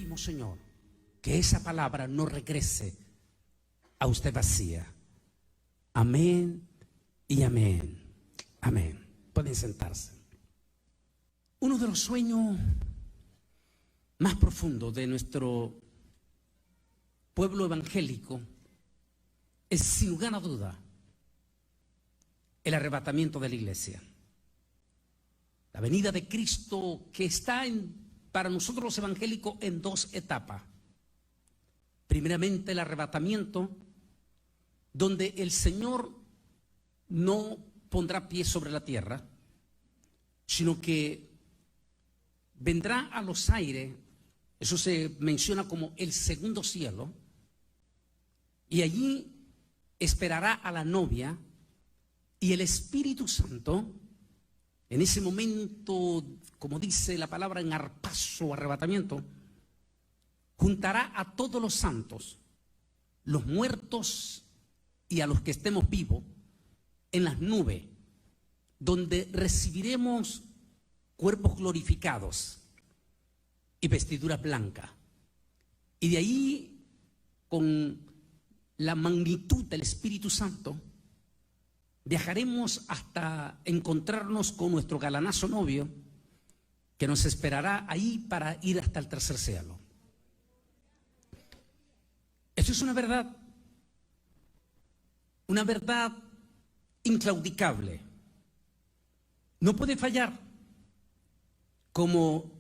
pedimos, Señor, que esa palabra no regrese a usted vacía. Amén y amén. Amén. Pueden sentarse. Uno de los sueños más profundos de nuestro pueblo evangélico es, sin lugar a duda, el arrebatamiento de la iglesia. La venida de Cristo, que está para nosotros los evangélicos en dos etapas. Primeramente el arrebatamiento, donde el Señor no pondrá pie sobre la tierra, sino que vendrá a los aires. Eso se menciona como el segundo cielo, y allí esperará a la novia, y el Espíritu Santo, en ese momento, como dice la palabra en arpazo, arrebatamiento, juntará a todos los santos, los muertos y a los que estemos vivos, en las nubes, donde recibiremos cuerpos glorificados y vestiduras blancas. Y de ahí, con la magnitud del Espíritu Santo, viajaremos hasta encontrarnos con nuestro galanazo novio, que nos esperará ahí para ir hasta el tercer cielo. Esto es una verdad inclaudicable. No puede fallar. Como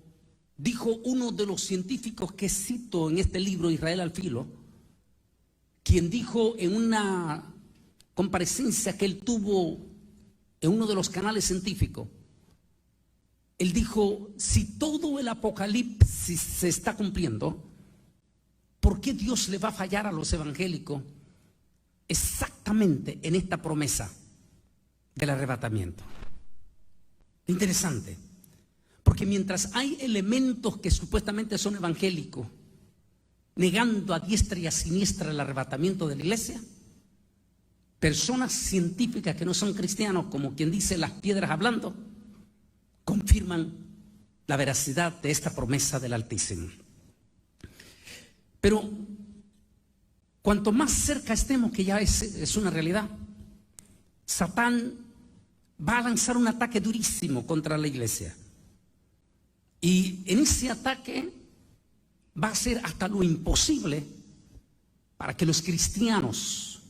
dijo uno de los científicos que cito en este libro, Israel al Filo, quien dijo en una comparecencia que él tuvo en uno de los canales científicos, él dijo: si todo el apocalipsis se está cumpliendo, ¿por qué Dios le va a fallar a los evangélicos exactamente en esta promesa del arrebatamiento? Interesante, porque mientras hay elementos que supuestamente son evangélicos negando a diestra y a siniestra el arrebatamiento de la iglesia, personas científicas que no son cristianos, como quien dice las piedras hablando, confirman la veracidad de esta promesa del Altísimo. Pero cuanto más cerca estemos, que ya es una realidad, Satán va a lanzar un ataque durísimo contra la iglesia. Y en ese ataque va a hacer hasta lo imposible para que los cristianos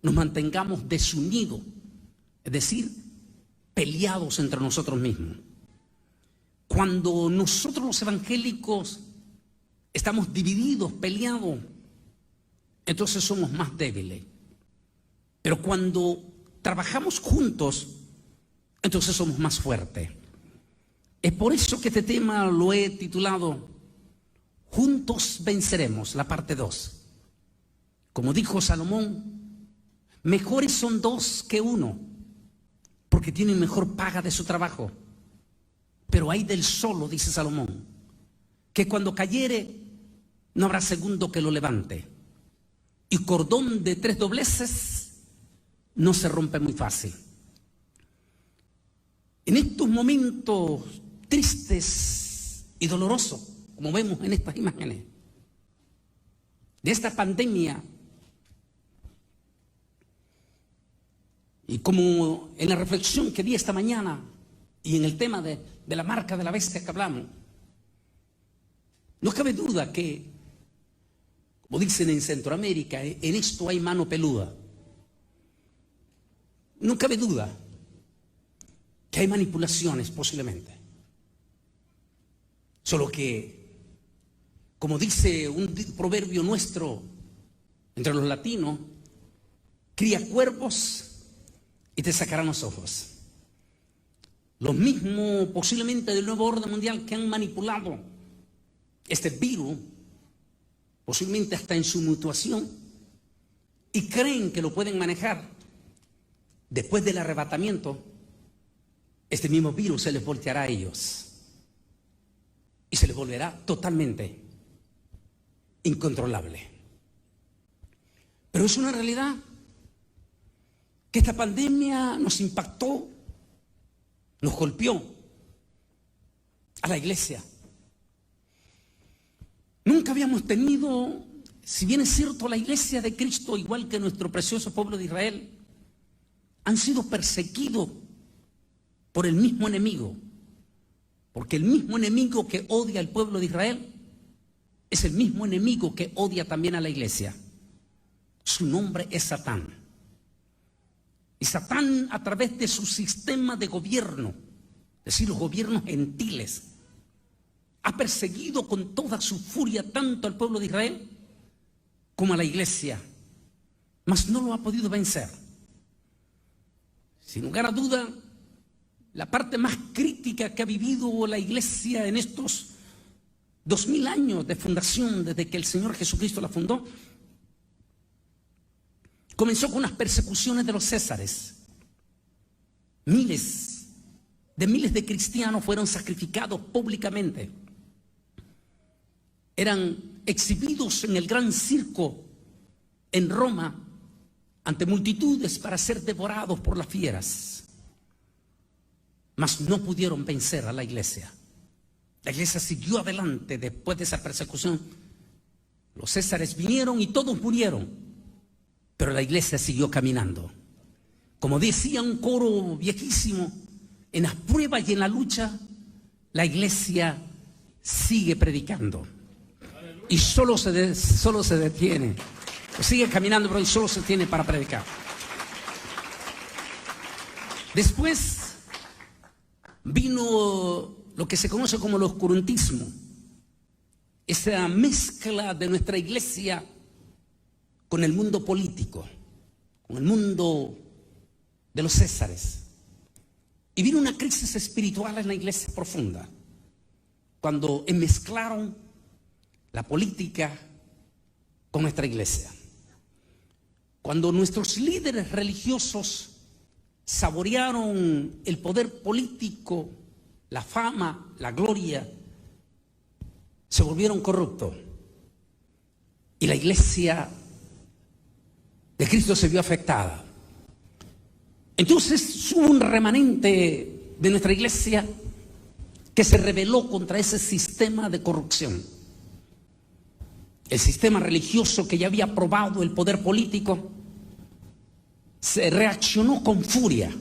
nos mantengamos desunidos, es decir, peleados entre nosotros mismos. Cuando nosotros los evangélicos estamos divididos, peleados, entonces somos más débiles. Pero cuando trabajamos juntos, entonces somos más fuertes. Es por eso que este tema lo he titulado Juntos venceremos, la parte 2. Como dijo Salomón, mejores son dos que uno, porque tienen mejor paga de su trabajo. Pero hay del solo, dice Salomón, que cuando cayere no habrá segundo que lo levante. Y cordón de 3 dobleces no se rompe muy fácil. En estos momentos tristes y dolorosos, como vemos en estas imágenes, de esta pandemia, y como en la reflexión que di esta mañana y en el tema de la marca de la bestia que hablamos, no cabe duda que, como dicen en Centroamérica, en esto hay mano peluda. No cabe duda que hay manipulaciones posiblemente. Solo que, como dice un proverbio nuestro entre los latinos, cría cuervos y te sacarán los ojos. Los mismos posiblemente del nuevo orden mundial que han manipulado este virus, posiblemente hasta en su mutuación, y creen que lo pueden manejar. Después del arrebatamiento, este mismo virus se les volteará a ellos y se les volverá totalmente incontrolable. Pero es una realidad que esta pandemia nos impactó, nos golpeó a la iglesia. nunca habíamos tenido, si bien es cierto, la iglesia de Cristo, igual que nuestro precioso pueblo de Israel, han sido perseguidos por el mismo enemigo. Porque el mismo enemigo que odia al pueblo de Israel es el mismo enemigo que odia también a la iglesia. Su nombre es Satán. Y Satán, a través de su sistema de gobierno, es decir, los gobiernos gentiles, ha perseguido con toda su furia tanto al pueblo de Israel como a la iglesia, mas no lo ha podido vencer. Sin lugar a duda, la parte más crítica que ha vivido la iglesia en estos 2000 años de fundación, desde que el Señor Jesucristo la fundó, comenzó con las persecuciones de los césares. Miles de cristianos fueron sacrificados públicamente. Eran exhibidos en el gran circo en Roma ante multitudes para ser devorados por las fieras. Mas no pudieron vencer a la iglesia. La iglesia siguió adelante después de esa persecución. Los césares vinieron y todos murieron, pero la iglesia siguió caminando. Como decía un coro viejísimo, en las pruebas y en la lucha, la iglesia sigue predicando. Y solo se detiene. Sigue caminando, pero solo se detiene para predicar. Después vino lo que se conoce como el oscurantismo. Esa mezcla de nuestra iglesia con el mundo político, con el mundo de los césares. Y vino una crisis espiritual en la iglesia profunda, cuando enmezclaron la política con nuestra iglesia. Cuando nuestros líderes religiosos saborearon el poder político, la fama, la gloria, se volvieron corruptos. Y la iglesia de Cristo se vio afectada. Entonces hubo un remanente de nuestra iglesia que se rebeló contra ese sistema de corrupción. El sistema religioso que ya había aprobado el poder político se reaccionó con furia.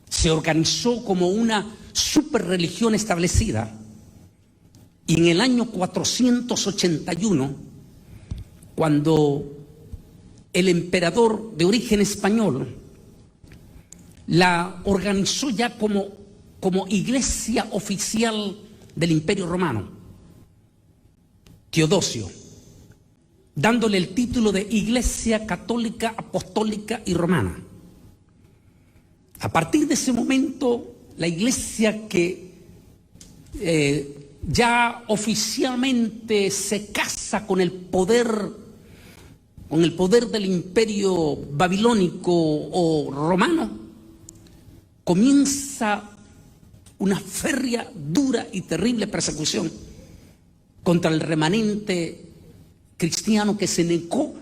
Se organizó como una superreligión establecida. Y en el año 481, cuando el emperador de origen español la organizó ya como iglesia oficial del Imperio Romano, Teodosio, dándole el título de Iglesia Católica, Apostólica y Romana. A partir de ese momento, la iglesia que ya oficialmente se casa con el poder del imperio babilónico o romano, comienza una férrea, dura y terrible persecución contra el remanente cristiano que se negó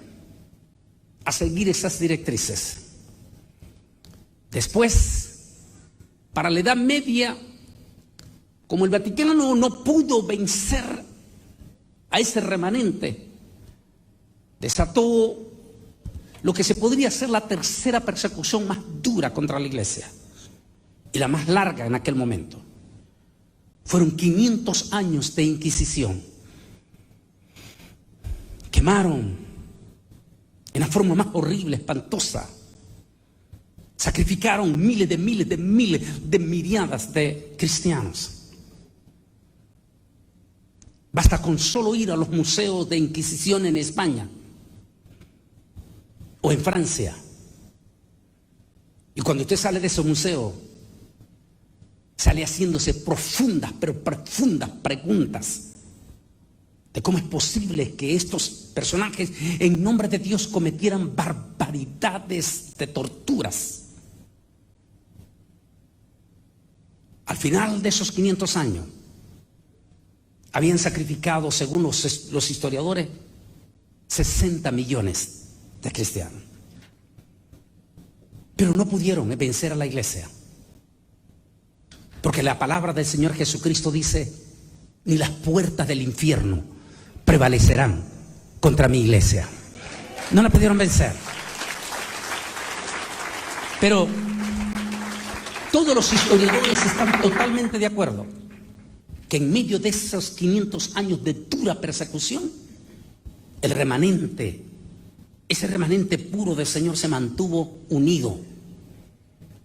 a seguir esas directrices. Después, para la Edad Media, como el Vaticano no pudo vencer a ese remanente, desató lo que se podría ser la tercera persecución más dura contra la iglesia y la más larga en aquel momento. Fueron 500 años de Inquisición. Quemaron en la forma más horrible, espantosa. Sacrificaron miles de miriadas de cristianos. Basta con solo ir a los museos de Inquisición en España o en Francia. Y cuando usted sale de ese museo, sale haciéndose profundas preguntas de cómo es posible que estos personajes en nombre de Dios cometieran barbaridades de torturas. Al final de esos 500 años, habían sacrificado, según los historiadores, 60 millones de cristianos. Pero no pudieron vencer a la iglesia. Porque la palabra del Señor Jesucristo dice, ni las puertas del infierno prevalecerán contra mi iglesia. No la pudieron vencer. Pero todos los historiadores están totalmente de acuerdo que en medio de esos 500 años de dura persecución, el remanente, ese remanente puro del Señor se mantuvo unido.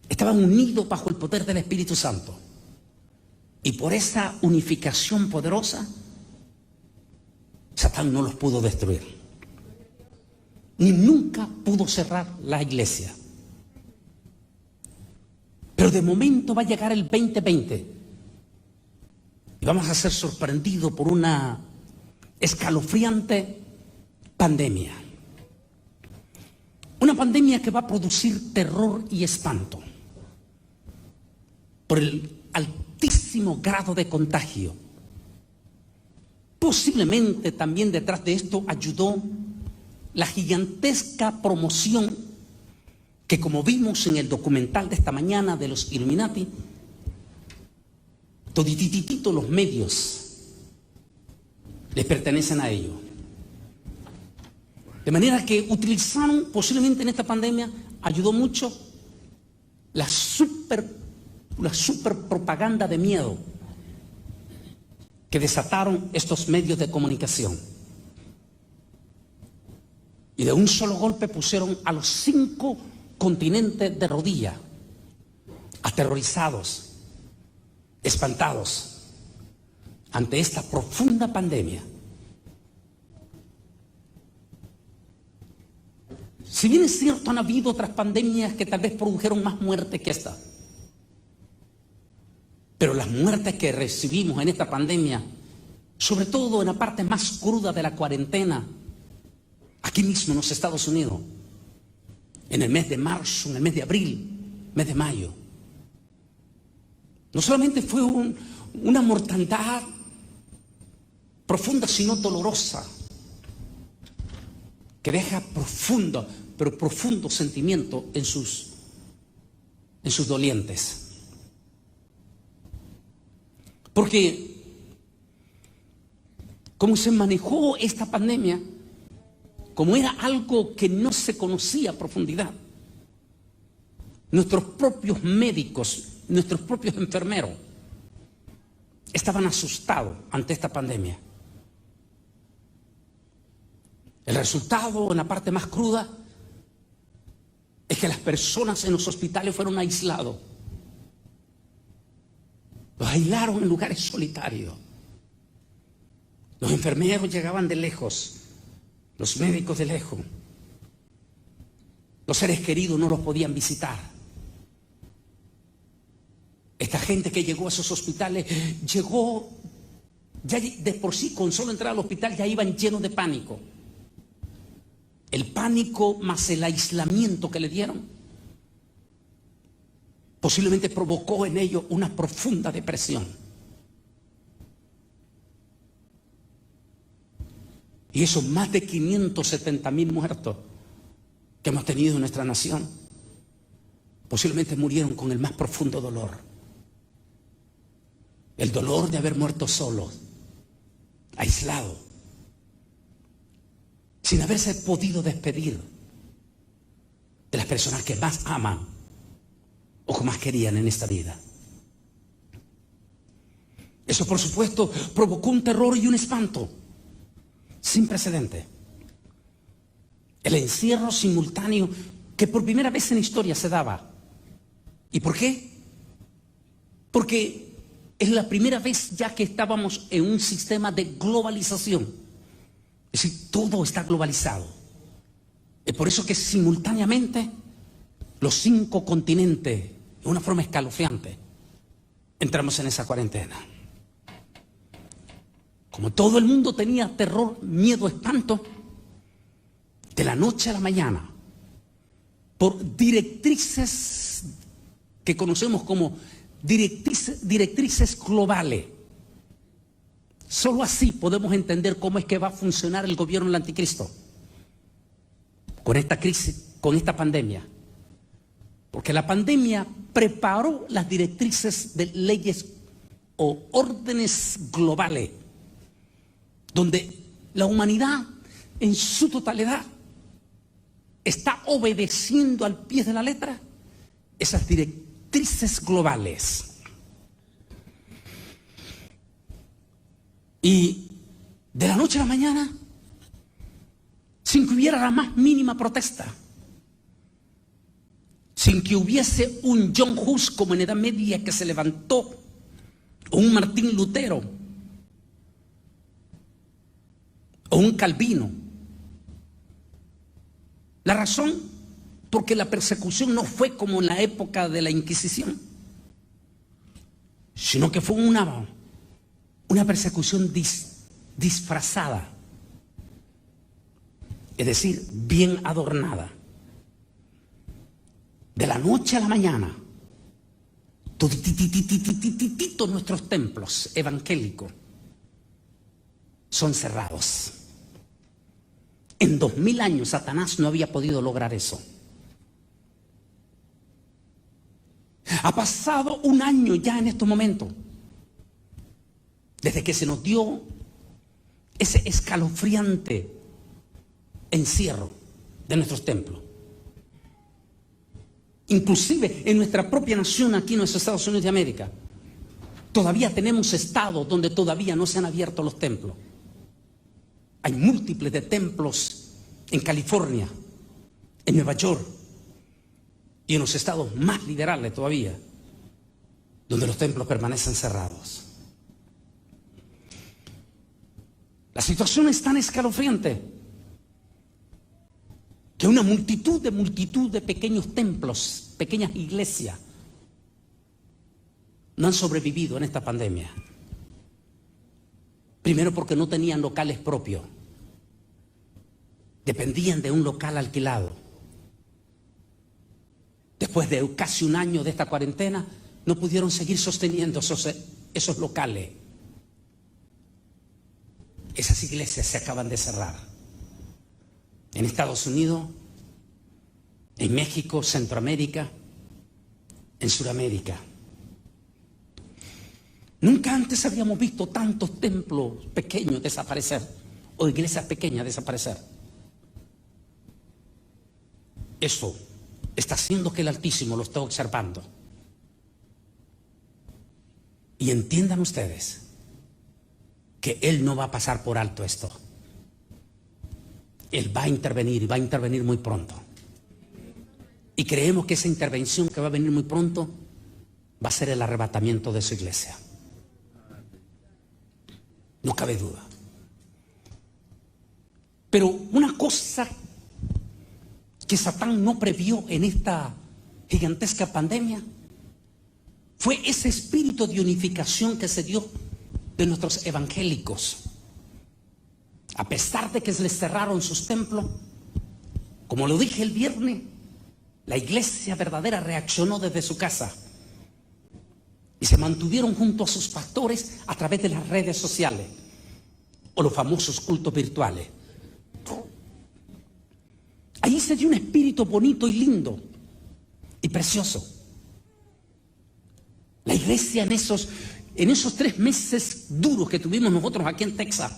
Estaban unidos bajo el poder del Espíritu Santo. Y por esa unificación poderosa, Satán no los pudo destruir. Ni nunca pudo cerrar la iglesia. Pero de momento va a llegar el 2020 y vamos a ser sorprendidos por una escalofriante pandemia. Una pandemia que va a producir terror y espanto por el altísimo grado de contagio. Posiblemente también detrás de esto ayudó la gigantesca promoción que, como vimos en el documental de esta mañana de los Illuminati, todititito los medios les pertenecen a ellos. De manera que utilizaron, posiblemente en esta pandemia, ayudó mucho la super propaganda de miedo que desataron estos medios de comunicación. Y de un solo golpe pusieron a los 5 continentes de rodillas, aterrorizados, espantados ante esta profunda pandemia. Si bien es cierto, han habido otras pandemias que tal vez produjeron más muertes que esta, pero las muertes que recibimos en esta pandemia, sobre todo en la parte más cruda de la cuarentena, aquí mismo en los Estados Unidos, en el mes de marzo, en el mes de abril, mes de mayo, no solamente fue una mortandad profunda, sino dolorosa, que deja profundo sentimiento en sus dolientes. Porque como se manejó esta pandemia, como era algo que no se conocía a profundidad, nuestros propios médicos, nuestros propios enfermeros estaban asustados ante esta pandemia. El resultado, en la parte más cruda, es que las personas en los hospitales fueron aislados. Los aislaron en lugares solitarios. Los enfermeros llegaban de lejos, los médicos de lejos. Los seres queridos no los podían visitar. Esta gente que llegó a esos hospitales, llegó ya de por sí, con solo entrar al hospital ya iban llenos de pánico. El pánico más el aislamiento que le dieron posiblemente provocó en ellos una profunda depresión. Y esos más de 570,000 muertos que hemos tenido en nuestra nación posiblemente murieron con el más profundo dolor. El dolor de haber muerto solos, aislados, sin haberse podido despedir de las personas que más aman o que más querían en esta vida. Eso, por supuesto, provocó un terror y un espanto sin precedente. El encierro simultáneo que por primera vez en la historia se daba. ¿Y por qué? Porque es la primera vez ya que estábamos en un sistema de globalización. Es decir, todo está globalizado. Es por eso que simultáneamente los 5 continentes, de una forma escalofriante, entramos en esa cuarentena. Como todo el mundo tenía terror, miedo, espanto, de la noche a la mañana, por directrices que conocemos como directrices globales. Solo así podemos entender cómo es que va a funcionar el gobierno del anticristo con esta crisis, con esta pandemia. Porque la pandemia preparó las directrices de leyes o órdenes globales, donde la humanidad en su totalidad está obedeciendo al pie de la letra esas directrices globales. Y de la noche a la mañana, sin que hubiera la más mínima protesta, sin que hubiese un John Hus como en Edad Media que se levantó, o un Martín Lutero, o un Calvino. La razón, porque la persecución no fue como en la época de la Inquisición, sino que fue una persecución disfrazada, es decir, bien adornada. De la noche a la mañana, todos nuestros templos evangélicos son cerrados. En 2000 años Satanás no había podido lograr eso. Ha pasado un año ya en estos momentos, desde que se nos dio ese escalofriante encierro de nuestros templos. Inclusive en nuestra propia nación, aquí en los Estados Unidos de América, todavía tenemos estados donde todavía no se han abierto los templos. Hay múltiples de templos en California, en Nueva York y en los estados más liberales todavía, donde los templos permanecen cerrados. La situación es tan escalofriante que una multitud de pequeños templos, pequeñas iglesias, no han sobrevivido en esta pandemia. Primero porque no tenían locales propios. Dependían de un local alquilado. Después de casi un año de esta cuarentena, no pudieron seguir sosteniendo esos locales. Esas iglesias se acaban de cerrar. En Estados Unidos, en México, Centroamérica, en Sudamérica. Nunca antes habíamos visto tantos templos pequeños desaparecer o iglesias pequeñas desaparecer. Eso está haciendo que el Altísimo lo esté observando. Y entiendan ustedes que Él no va a pasar por alto esto. Él va a intervenir y va a intervenir muy pronto. Y creemos que esa intervención que va a venir muy pronto va a ser el arrebatamiento de su iglesia. No cabe duda. Pero una cosa que Satán no previó en esta gigantesca pandemia fue ese espíritu de unificación que se dio de nuestros evangélicos. A pesar de que se les cerraron sus templos, como lo dije el viernes, la iglesia verdadera reaccionó desde su casa y se mantuvieron junto a sus pastores a través de las redes sociales o los famosos cultos virtuales. Ahí se dio un espíritu bonito y lindo y precioso. La iglesia en esos 3 meses duros que tuvimos nosotros aquí en Texas,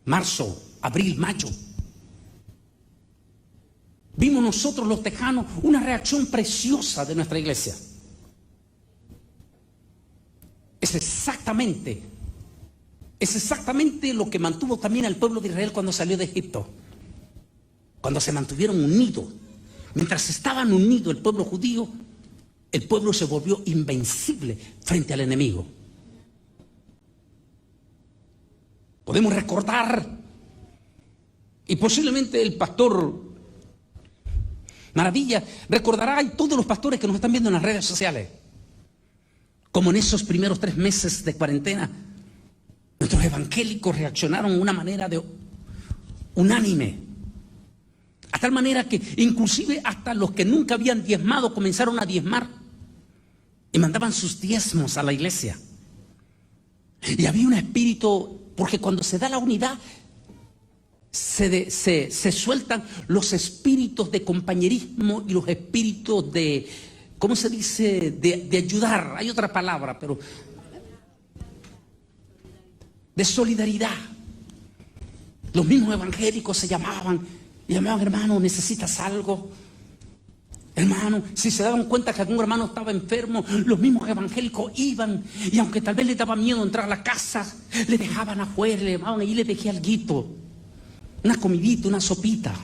marzo, abril, mayo, vimos nosotros los tejanos una reacción preciosa de nuestra iglesia. Es exactamente lo que mantuvo también al pueblo de Israel cuando salió de Egipto. Cuando se mantuvieron unidos. Mientras estaban unidos el pueblo judío, el pueblo se volvió invencible frente al enemigo. Podemos recordar, y posiblemente el pastor Maravilla recordará, y todos los pastores que nos están viendo en las redes sociales, como en esos primeros 3 meses de cuarentena, nuestros evangélicos reaccionaron de una manera unánime. A tal manera que inclusive hasta los que nunca habían diezmado comenzaron a diezmar y mandaban sus diezmos a la iglesia. Y había un espíritu, porque cuando se da la unidad se sueltan los espíritus de compañerismo y los espíritus de, ¿cómo se dice? De ayudar, hay otra palabra, pero de solidaridad. Los mismos evangélicos se llamaban, hermano, ¿necesitas algo? Hermano, si se daban cuenta que algún hermano estaba enfermo, los mismos evangélicos iban, y aunque tal vez les daba miedo entrar a la casa, le dejaban afuera, le llamaban ahí, le dejé alguito, una comidita, una sopita.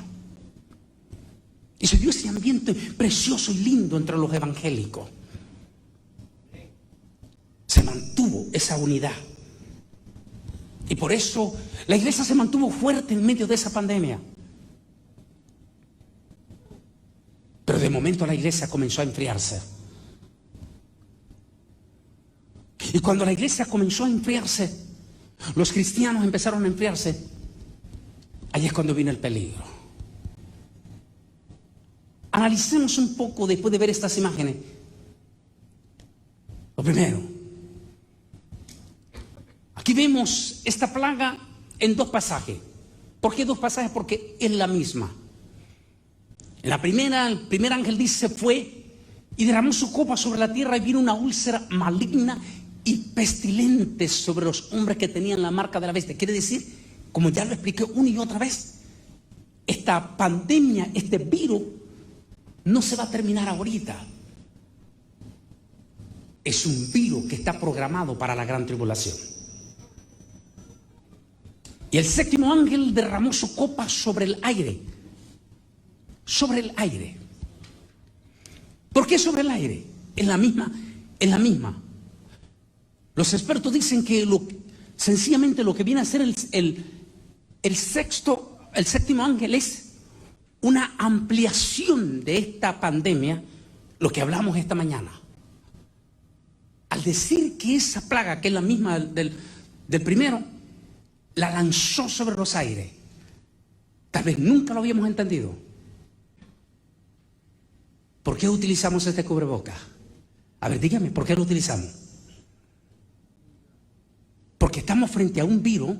Y se dio ese ambiente precioso y lindo entre los evangélicos. Se mantuvo esa unidad. Y por eso la iglesia se mantuvo fuerte en medio de esa pandemia. Pero de momento la iglesia comenzó a enfriarse. Y cuando la iglesia comenzó a enfriarse, los cristianos empezaron a enfriarse, ahí es cuando vino el peligro. Analicemos un poco después de ver estas imágenes. Lo primero, aquí vemos esta plaga en dos pasajes. ¿Por qué dos pasajes? Porque es la misma. En la primera, el primer ángel dice, fue y derramó su copa sobre la tierra y vino una úlcera maligna y pestilente sobre los hombres que tenían la marca de la bestia. Quiere decir, como ya lo expliqué una y otra vez, esta pandemia, este virus, no se va a terminar ahorita. Es un virus que está programado para la gran tribulación. Y el séptimo ángel derramó su copa sobre el aire. Sobre el aire. ¿Por qué sobre el aire? En la misma. Los expertos dicen que sencillamente lo que viene a ser el séptimo ángel es una ampliación de esta pandemia, lo que hablamos esta mañana. Al decir que esa plaga, que es la misma del primero, la lanzó sobre los aires. Tal vez nunca lo habíamos entendido. ¿Por qué utilizamos este cubrebocas? A ver, dígame, ¿por qué lo utilizamos? Porque estamos frente a un virus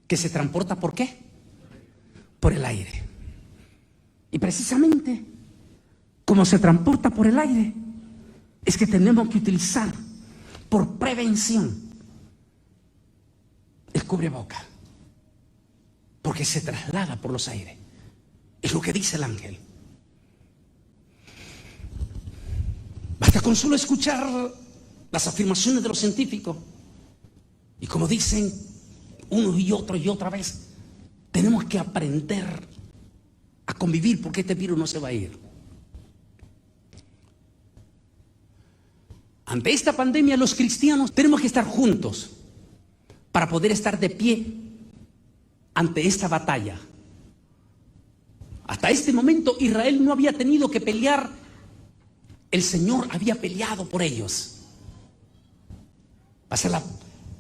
que se transporta, ¿por qué? Por el aire. Y precisamente, como se transporta por el aire, es que tenemos que utilizar, por prevención, el cubrebocas. Porque se traslada por los aires. Es lo que dice el ángel. Basta con solo escuchar las afirmaciones de los científicos. Y como dicen unos y otros y otra vez, tenemos que aprender a convivir porque este virus no se va a ir. Ante esta pandemia, los cristianos tenemos que estar juntos para poder estar de pie ante esta batalla. Hasta este momento Israel no había tenido que pelear. El Señor había peleado por ellos. Va a ser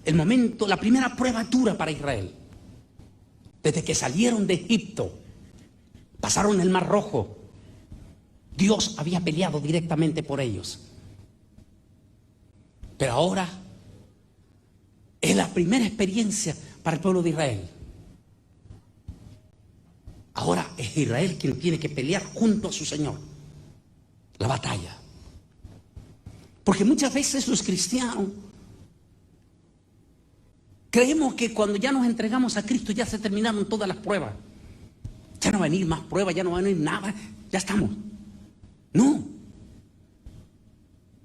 el momento, la primera prueba dura para Israel. Desde que salieron de Egipto, pasaron el Mar Rojo, Dios había peleado directamente por ellos. Pero ahora es la primera experiencia para el pueblo de Israel. Ahora es Israel quien tiene que pelear junto a su Señor la batalla. Porque muchas veces los cristianos creemos que cuando ya nos entregamos a Cristo ya se terminaron todas las pruebas. Ya no va a venir más pruebas, ya no va a venir nada, ya estamos. No.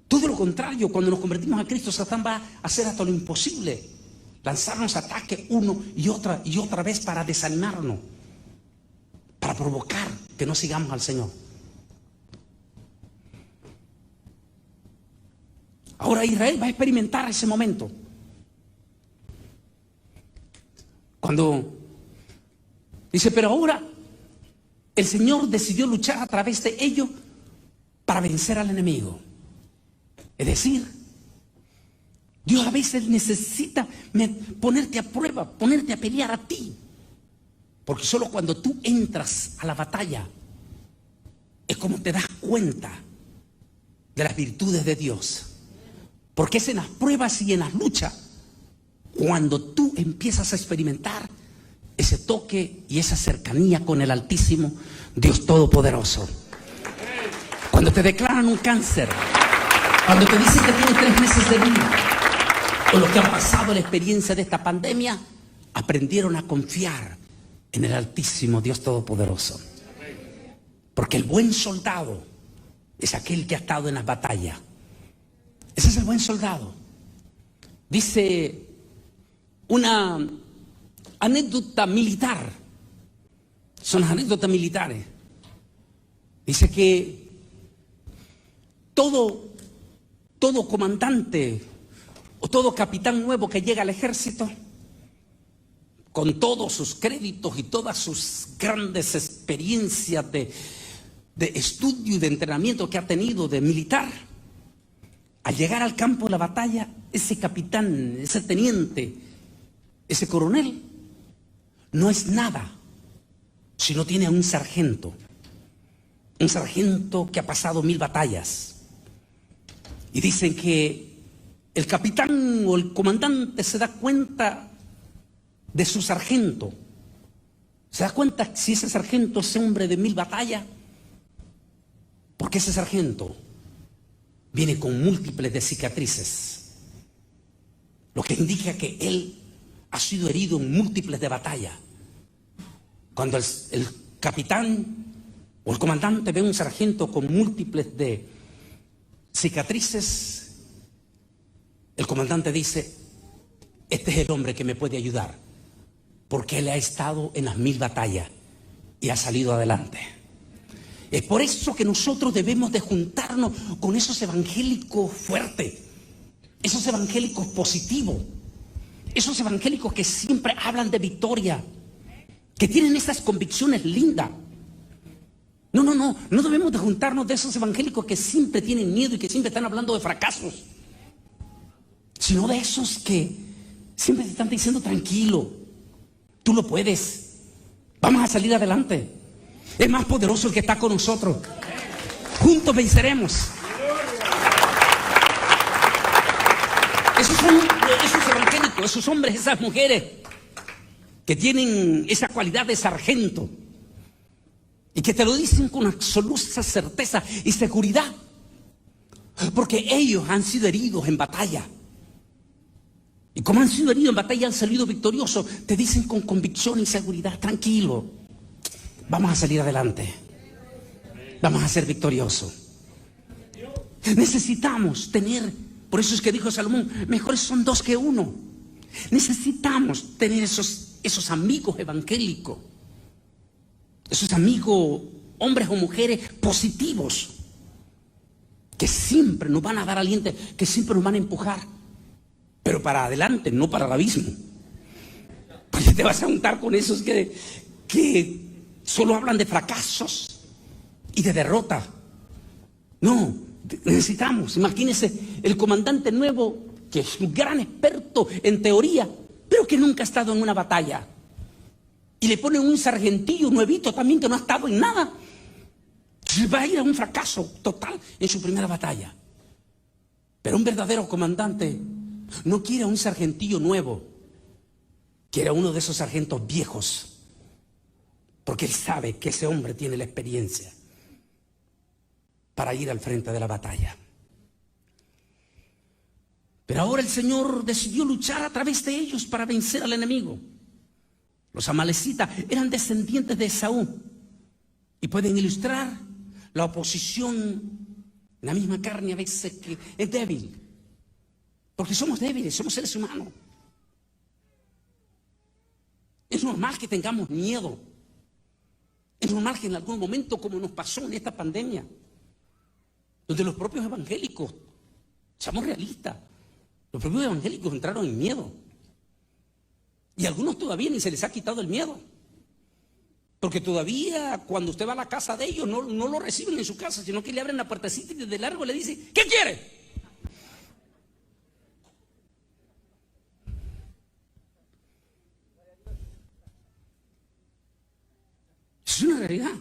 Todo lo contrario, cuando nos convertimos a Cristo, Satán va a hacer hasta lo imposible. Lanzarnos ataques uno y otra vez para desanimarnos, para provocar que no sigamos al Señor. Ahora Israel va a experimentar ese momento. Cuando dice, pero ahora el Señor decidió luchar a través de ellos para vencer al enemigo. Es decir, Dios a veces necesita ponerte a prueba, ponerte a pelear a ti. Porque solo cuando tú entras a la batalla es como te das cuenta de las virtudes de Dios. Porque es en las pruebas y en las luchas cuando tú empiezas a experimentar ese toque y esa cercanía con el Altísimo, Dios Todopoderoso. Cuando te declaran un cáncer, cuando te dicen que tienes 3 meses de vida, o los que han pasado la experiencia de esta pandemia, aprendieron a confiar en el Altísimo Dios Todopoderoso. Porque el buen soldado es aquel que ha estado en las batallas. Ese es el buen soldado. Dice una anécdota militar. Son las anécdotas militares. Dice que todo comandante o todo capitán nuevo que llega al ejército, con todos sus créditos y todas sus grandes experiencias de estudio y de entrenamiento que ha tenido de militar, al llegar al campo de la batalla, ese capitán, ese teniente, ese coronel, no es nada si no tiene a un sargento que ha pasado 1000 batallas. Y dicen que el capitán o el comandante se da cuenta de su sargento. Se da cuenta si ese sargento es hombre de 1000 batallas, porque ese sargento viene con múltiples de cicatrices, lo que indica que él ha sido herido en múltiples de batallas. Cuando el capitán o el comandante ve a un sargento con múltiples de cicatrices, el comandante dice: este es el hombre que me puede ayudar, porque él ha estado en las 1000 batallas y ha salido adelante. Es por eso que nosotros debemos de juntarnos con esos evangélicos fuertes, esos evangélicos positivos, esos evangélicos que siempre hablan de victoria, que tienen esas convicciones lindas. No debemos de juntarnos de esos evangélicos que siempre tienen miedo y que siempre están hablando de fracasos, sino de esos que siempre te están diciendo: tranquilo, tú lo puedes, vamos a salir adelante. Es más poderoso el que está con nosotros. Juntos venceremos. Esos son esos evangélicos, esos hombres, esas mujeres que tienen esa cualidad de sargento y que te lo dicen con absoluta certeza y seguridad, porque ellos han sido heridos en batalla. Y como han sido heridos en batalla, han salido victoriosos. Te dicen con convicción y seguridad: tranquilo, vamos a salir adelante, vamos a ser victoriosos. Necesitamos tener, por eso es que dijo Salomón: mejores son 2 que 1. Necesitamos tener esos amigos evangélicos, esos amigos, hombres o mujeres positivos, que siempre nos van a dar aliento, que siempre nos van a empujar, pero para adelante, no para el abismo. Porque te vas a juntar con esos que solo hablan de fracasos y de derrota. No, necesitamos, imagínense, el comandante nuevo, que es un gran experto en teoría, pero que nunca ha estado en una batalla. Y le ponen un sargentillo nuevito también que no ha estado en nada. Va a ir a un fracaso total en su primera batalla. Pero un verdadero comandante no quiere a un sargentillo nuevo, quiere a uno de esos sargentos viejos, porque él sabe que ese hombre tiene la experiencia para ir al frente de la batalla. Pero ahora el Señor decidió luchar a través de ellos para vencer al enemigo. Los amalecitas eran descendientes de Esaú y pueden ilustrar la oposición en la misma carne a veces que es débil, porque somos débiles, somos seres humanos. Es normal que tengamos miedo. Es normal que en algún momento, como nos pasó en esta pandemia, donde los propios evangélicos, seamos realistas, los propios evangélicos entraron en miedo. Y a algunos todavía ni se les ha quitado el miedo. Porque todavía cuando usted va a la casa de ellos no lo reciben en su casa, sino que le abren la puertecita y desde largo le dicen: ¿qué quiere? Es una realidad.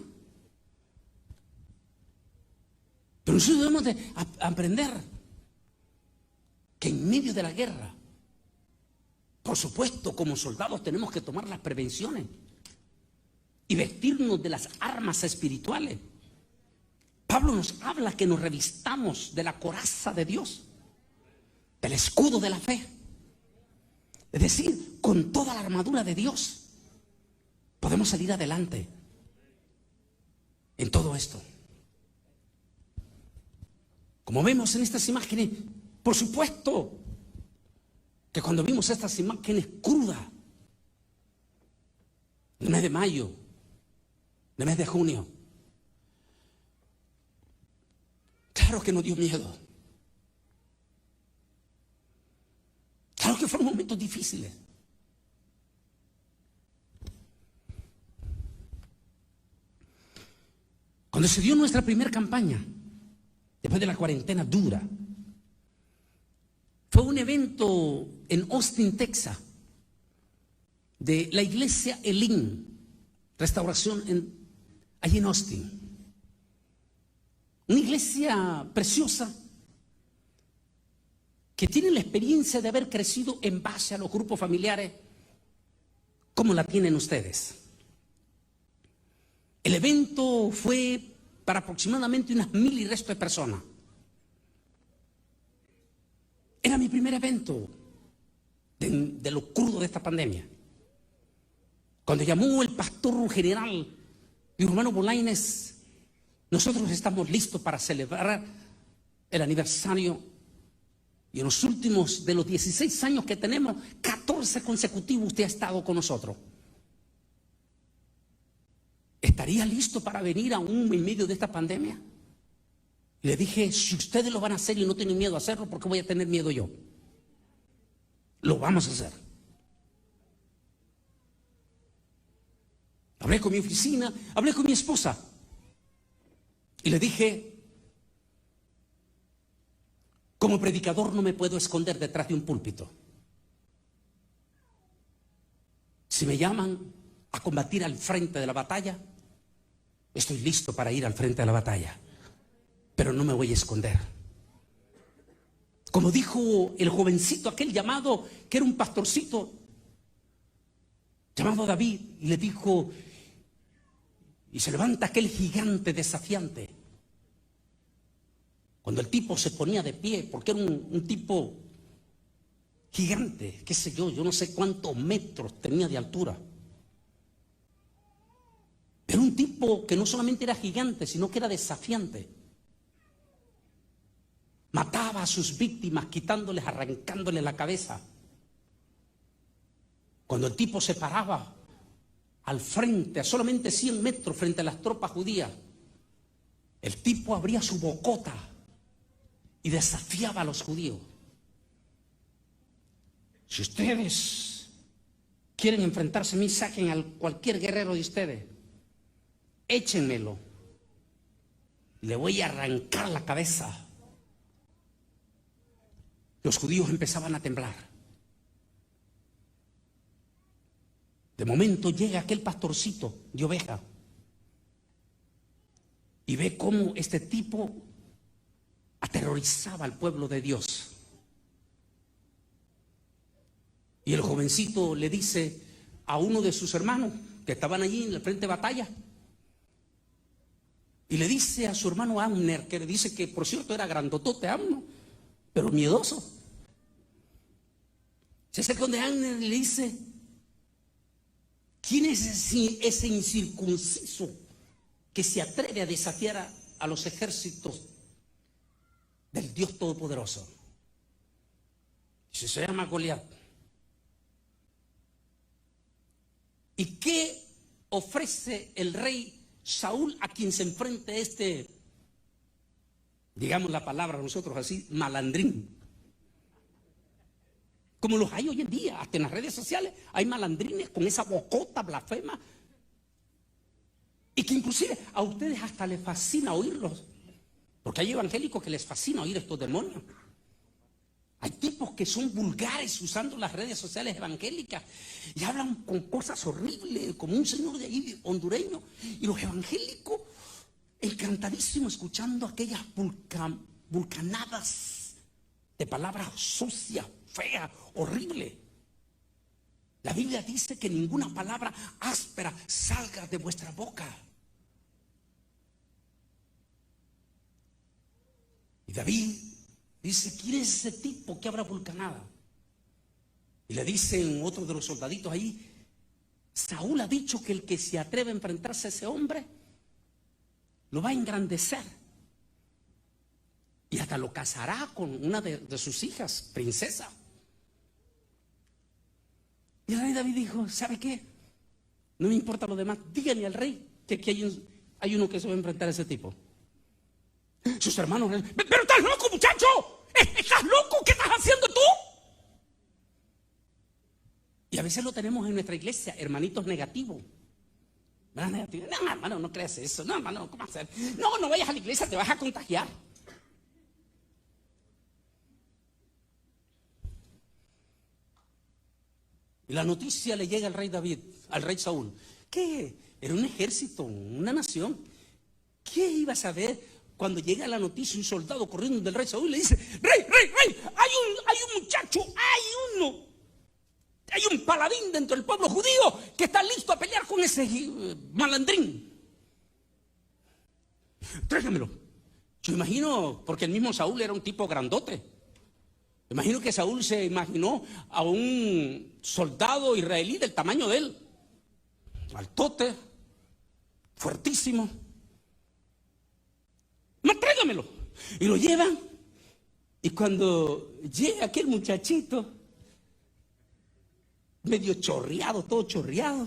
Pero nosotros debemos de aprender que en medio de la guerra, por supuesto, como soldados tenemos que tomar las prevenciones y vestirnos de las armas espirituales. Pablo nos habla que nos revistamos de la coraza de Dios, del escudo de la fe. Es decir, con toda la armadura de Dios, podemos salir adelante en todo esto. Como vemos en estas imágenes, por supuesto que cuando vimos estas imágenes crudas, en el mes de mayo, en el mes de junio, claro que nos dio miedo. Claro que fueron momentos difíciles. Cuando se dio nuestra primera campaña, después de la cuarentena dura, fue un evento en Austin, Texas, de la iglesia Elim, restauración allí en Austin. Una iglesia preciosa que tiene la experiencia de haber crecido en base a los grupos familiares como la tienen ustedes. El evento fue para aproximadamente unas 1000 y resto de personas. Era mi primer evento de lo crudo de esta pandemia. Cuando llamó el pastor general, mi hermano Bolaines, nosotros estamos listos para celebrar el aniversario. Y en los últimos, de los 16 años que tenemos, 14 consecutivos usted ha estado con nosotros. ¿Estaría listo para venir aún en medio de esta pandemia? Le dije, si ustedes lo van a hacer y no tienen miedo a hacerlo, ¿por qué voy a tener miedo yo? Lo vamos a hacer. Hablé con mi oficina, hablé con mi esposa y le dije, como predicador no me puedo esconder detrás de un púlpito. Si me llaman a combatir al frente de la batalla, estoy listo para ir al frente de la batalla, pero no me voy a esconder. Como dijo el jovencito aquel llamado, que era un pastorcito, llamado David, y le dijo, y se levanta aquel gigante desafiante. Cuando el tipo se ponía de pie, porque era un tipo gigante, qué sé yo no sé cuántos metros tenía de altura. Era un tipo que no solamente era gigante, sino que era desafiante. Mataba a sus víctimas, quitándoles, arrancándoles la cabeza. Cuando el tipo se paraba al frente, a solamente 100 metros frente a las tropas judías, el tipo abría su bocota y desafiaba a los judíos. Si ustedes quieren enfrentarse a mí, saquen a cualquier guerrero de ustedes, échenmelo, le voy a arrancar la cabeza. Los judíos empezaban a temblar. De momento llega aquel pastorcito de oveja y ve cómo este tipo aterrorizaba al pueblo de Dios. Y el jovencito le dice a uno de sus hermanos que estaban allí en el frente de batalla, y le dice a su hermano Abner, que le dice que por cierto era grandotote Abner, pero miedoso. Se acerca donde Abner y le dice, ¿quién es ese incircunciso que se atreve a desafiar a los ejércitos del Dios Todopoderoso? Se llama Goliat. ¿Y qué ofrece el rey Saúl a quien se enfrenta digamos la palabra nosotros así, malandrín? Como los hay hoy en día, hasta en las redes sociales hay malandrines con esa bocota blasfema, y que inclusive a ustedes hasta les fascina oírlos, porque hay evangélicos que les fascina oír estos demonios. Hay tipos que son vulgares usando las redes sociales evangélicas y hablan con cosas horribles, como un señor de ahí hondureño, y los evangélicos encantadísimos escuchando aquellas vulcanadas de palabras sucias, feas, horribles. La Biblia dice que ninguna palabra áspera salga de vuestra boca. Y David dice, ¿quién es ese tipo que habla vulcanada? Y le dicen otro de los soldaditos ahí, Saúl ha dicho que el que se atreve a enfrentarse a ese hombre lo va a engrandecer y hasta lo casará con una de sus hijas, princesa. Y el rey David dijo, ¿sabe qué? No me importa lo demás, díganle al rey que aquí hay uno que se va a enfrentar a ese tipo. Sus hermanos, pero estás loco, muchacho, estás loco, ¿qué estás haciendo tú? Y a veces lo tenemos en nuestra iglesia, hermanitos negativos. No, hermano, no creas eso. No, hermano, ¿cómo hacer? No vayas a la iglesia, te vas a contagiar. Y la noticia le llega al rey David, al rey Saúl. ¿Qué? Era un ejército, una nación. ¿Qué iba a saber cuando llega la noticia un soldado corriendo del rey Saúl y le dice, rey, hay un muchacho, hay un paladín dentro del pueblo judío que está listo a pelear con ese malandrín? Tráigamelo. Yo imagino, porque el mismo Saúl era un tipo grandote. Imagino que Saúl se imaginó a un soldado israelí del tamaño de él. Altote, fuertísimo. Tráigamelo. Y lo llevan. Y cuando llega aquel muchachito, medio chorreado, todo chorreado,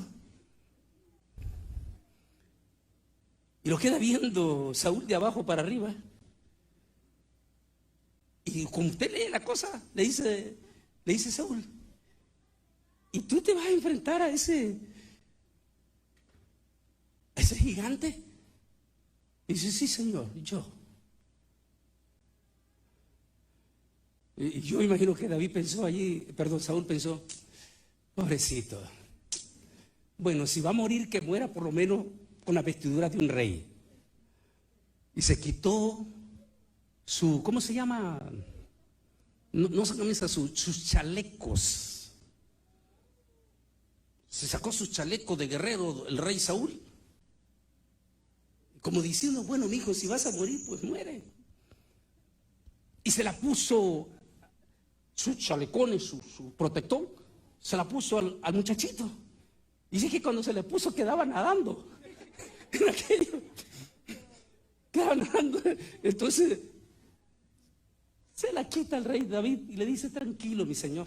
y lo queda viendo Saúl de abajo para arriba. Y como usted lee la cosa, le dice Saúl, ¿y tú te vas a enfrentar a ese gigante? Y dice, sí, señor, yo. Y yo imagino que Saúl pensó, pobrecito. Bueno, si va a morir, que muera por lo menos con la vestidura de un rey. Y se quitó ¿cómo se llama? No se camisa, sus chalecos. Se sacó sus chalecos de guerrero el rey Saúl. Como diciendo, bueno, mijo, si vas a morir, pues muere. Y se la puso, sus chalecones, su protector, se la puso al muchachito. Y dice que cuando se le puso quedaba nadando. En aquello. Quedaba nadando. Entonces se la quita el rey David y le dice, tranquilo, mi señor.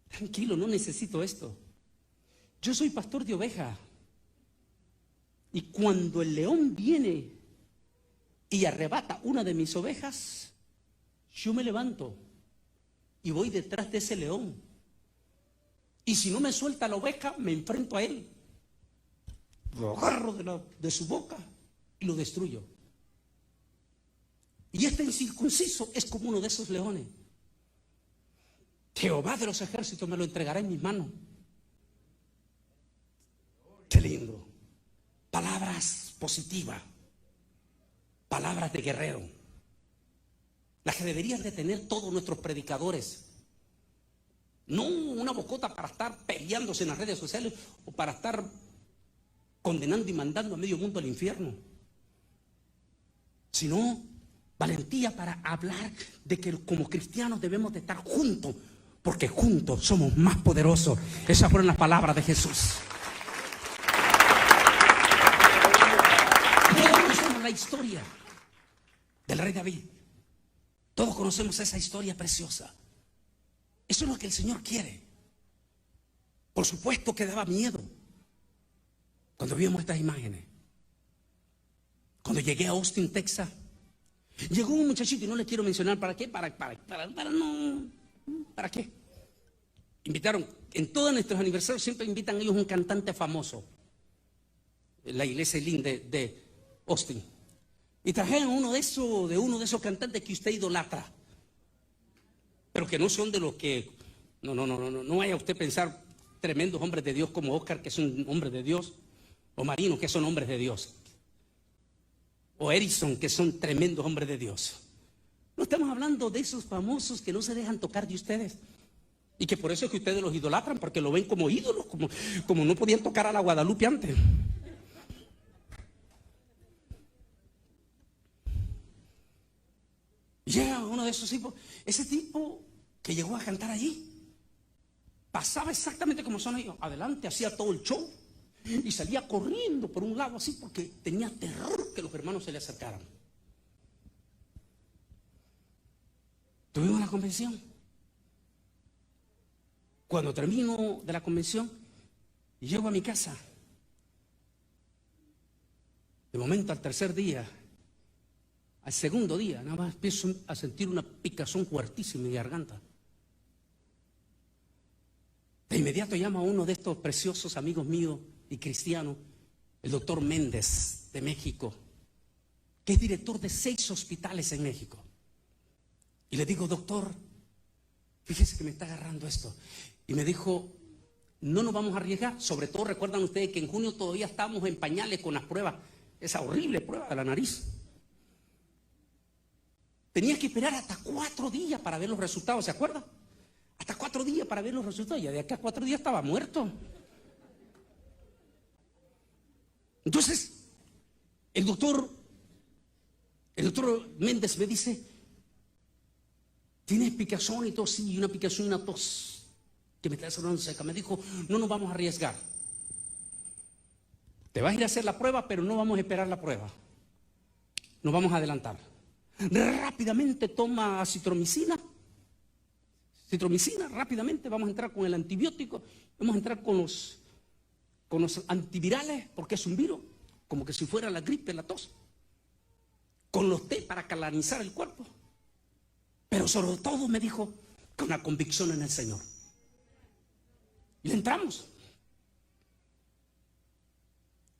Tranquilo, no necesito esto. Yo soy pastor de oveja. Y cuando el león viene y arrebata una de mis ovejas, yo me levanto y voy detrás de ese león. Y si no me suelta la oveja, me enfrento a él. Lo agarro de su boca y lo destruyo. Y este incircunciso es como uno de esos leones. Jehová de los ejércitos me lo entregará en mis manos. Qué lindo. Palabras positivas. Palabras de guerrero. Las que deberían de tener todos nuestros predicadores. No una bocota para estar peleándose en las redes sociales o para estar condenando y mandando a medio mundo al infierno. Sino valentía para hablar de que como cristianos debemos de estar juntos, porque juntos somos más poderosos. Esas fueron las palabras de Jesús. Todos conocemos la historia del rey David. Todos conocemos esa historia preciosa. Eso es lo que el Señor quiere. Por supuesto que daba miedo cuando vimos estas imágenes. Cuando llegué a Austin, Texas, llegó un muchachito, y no le quiero mencionar para qué, para qué. Invitaron, en todos nuestros aniversarios siempre invitan ellos un cantante famoso, la iglesia linda de Austin. Y trajeron uno de esos cantantes que usted idolatra, pero que no son de los que, no vaya usted a pensar tremendos hombres de Dios como Oscar, que son hombres de Dios, o Marino, que son hombres de Dios, o Edison, que son tremendos hombres de Dios. No estamos hablando de esos famosos que no se dejan tocar de ustedes, y que por eso es que ustedes los idolatran, porque lo ven como ídolos, como no podían tocar a la Guadalupe antes. Llega uno de esos tipos, ese tipo que llegó a cantar allí, pasaba exactamente como son ellos. Adelante, hacía todo el show y salía corriendo por un lado así porque tenía terror que los hermanos se le acercaran. Tuvimos la convención. Cuando termino de la convención, llego a mi casa. De momento, al tercer día, al segundo día, nada más empiezo a sentir una picazón fuertísima en mi garganta. De inmediato llamo a uno de estos preciosos amigos míos y cristianos, el doctor Méndez de México, que es director de 6 hospitales en México. Y le digo, doctor, fíjese que me está agarrando esto. Y me dijo, no nos vamos a arriesgar. Sobre todo recuerdan ustedes que en junio todavía estábamos en pañales con las pruebas, esa horrible prueba de la nariz. Tenía que esperar hasta 4 días para ver los resultados, ¿se acuerdan? Hasta 4 días para ver los resultados. Y de acá a 4 días estaba muerto. Entonces, el doctor Méndez me dice, ¿tienes picazón y tos? Sí, una picazón y una tos que me está sonando seca. Me dijo, no nos vamos a arriesgar. Te vas a ir a hacer la prueba, pero no vamos a esperar la prueba. Nos vamos a adelantar. Rápidamente toma citromicina, rápidamente vamos a entrar con el antibiótico, vamos a entrar con los antivirales, porque es un virus, como que si fuera la gripe, la tos, con los té para calanizar el cuerpo, pero sobre todo me dijo, con una convicción en el Señor. Y le entramos.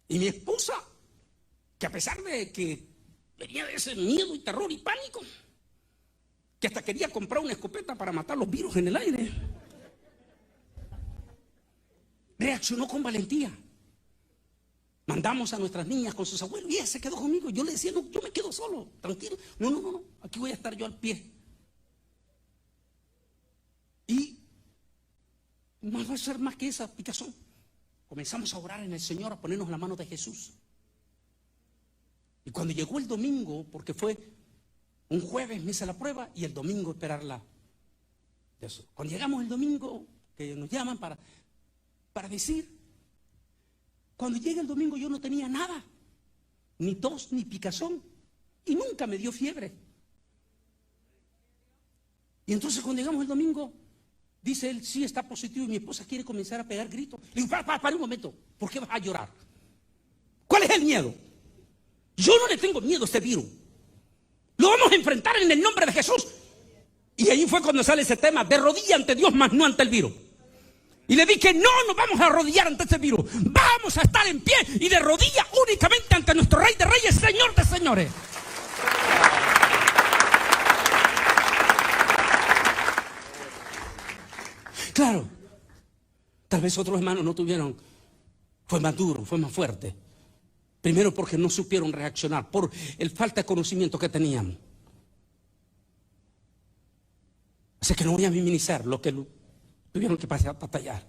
Y mi esposa, que a pesar de que venía de ese miedo y terror y pánico, que hasta quería comprar una escopeta para matar los virus en el aire, reaccionó con valentía. Mandamos a nuestras niñas con sus abuelos y ella se quedó conmigo. Yo le decía, no, yo me quedo solo, tranquilo. No, aquí voy a estar yo al pie. Y no va a ser más que esa picazón. Comenzamos a orar en el Señor, a ponernos en la mano de Jesús. Y cuando llegó el domingo, porque fue un jueves me hice la prueba y el domingo esperarla. Eso. Cuando llegamos el domingo, que nos llaman para decir, cuando llega el domingo yo no tenía nada, ni tos, ni picazón, y nunca me dio fiebre. Y entonces cuando llegamos el domingo, dice él, sí, está positivo, y mi esposa quiere comenzar a pegar gritos. Le digo, para un momento, ¿por qué vas a llorar? ¿Cuál es el miedo? Yo no le tengo miedo a este virus. Lo vamos a enfrentar en el nombre de Jesús. Y ahí fue cuando sale ese tema, de rodilla ante Dios, más no ante el virus. Y le dije, no nos vamos a arrodillar ante este virus. Vamos a estar en pie y de rodilla únicamente ante nuestro Rey de Reyes, Señor de Señores. Claro, tal vez otros hermanos no tuvieron, fue más duro, fue más fuerte. Primero porque no supieron reaccionar, por el falta de conocimiento que tenían. Así que no voy a minimizar lo que tuvieron que batallar.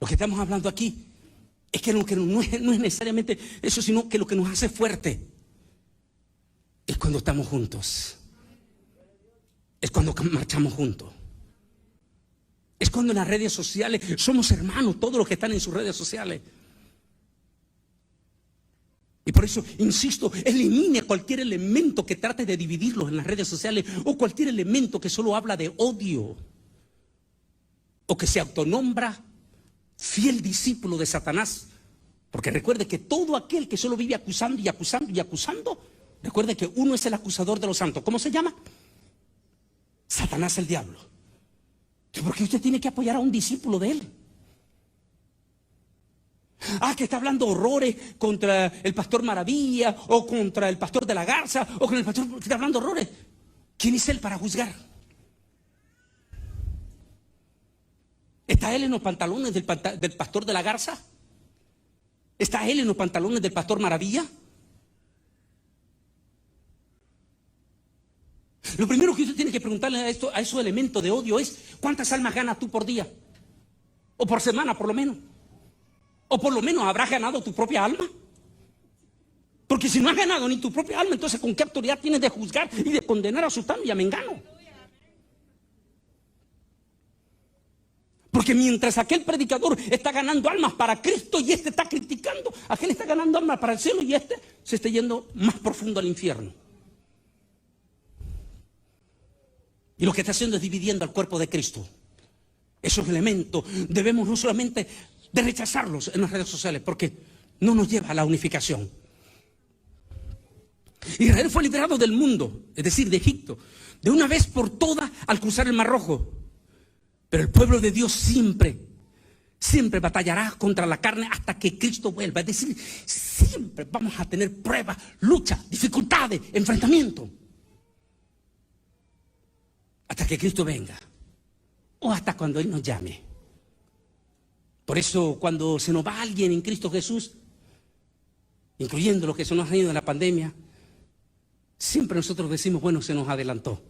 Lo que estamos hablando aquí es que no es necesariamente eso, sino que lo que nos hace fuerte es cuando estamos juntos. Es cuando marchamos juntos. Es cuando en las redes sociales somos hermanos, todos los que están en sus redes sociales. Y por eso, insisto, elimine cualquier elemento que trate de dividirlos en las redes sociales o cualquier elemento que solo habla de odio o que se autonombra fiel discípulo de Satanás. Porque recuerde que todo aquel que solo vive acusando y acusando y acusando, recuerde que uno es el acusador de los santos. ¿Cómo se llama? Satanás, el diablo. Porque usted tiene que apoyar a un discípulo de él. Que está hablando horrores contra el pastor Maravilla o contra el pastor de la Garza o con el pastor que está hablando horrores. ¿Quién es él para juzgar? ¿Está él en los pantalones del pastor de la Garza? ¿Está él en los pantalones del pastor Maravilla? Lo primero que usted tiene que preguntarle a esos elementos de odio es: ¿cuántas almas ganas tú por día? O por semana, por lo menos. O por lo menos habrás ganado tu propia alma. Porque si no has ganado ni tu propia alma, entonces ¿con qué autoridad tienes de juzgar y de condenar a Sutano y a Mengano? Porque mientras aquel predicador está ganando almas para Cristo y este está criticando, aquel está ganando almas para el cielo y este se está yendo más profundo al infierno. Y lo que está haciendo es dividiendo al cuerpo de Cristo. Esos elementos debemos no solamente de rechazarlos en las redes sociales, porque no nos lleva a la unificación. Israel fue liberado del mundo, es decir, de Egipto, de una vez por todas al cruzar el Mar Rojo. Pero el pueblo de Dios siempre batallará contra la carne hasta que Cristo vuelva. Es decir, siempre vamos a tener pruebas, luchas, dificultades, enfrentamientos. Hasta que Cristo venga. O hasta cuando Él nos llame. Por eso cuando se nos va alguien en Cristo Jesús, incluyendo los que se nos han ido de la pandemia, siempre nosotros decimos, bueno, se nos adelantó.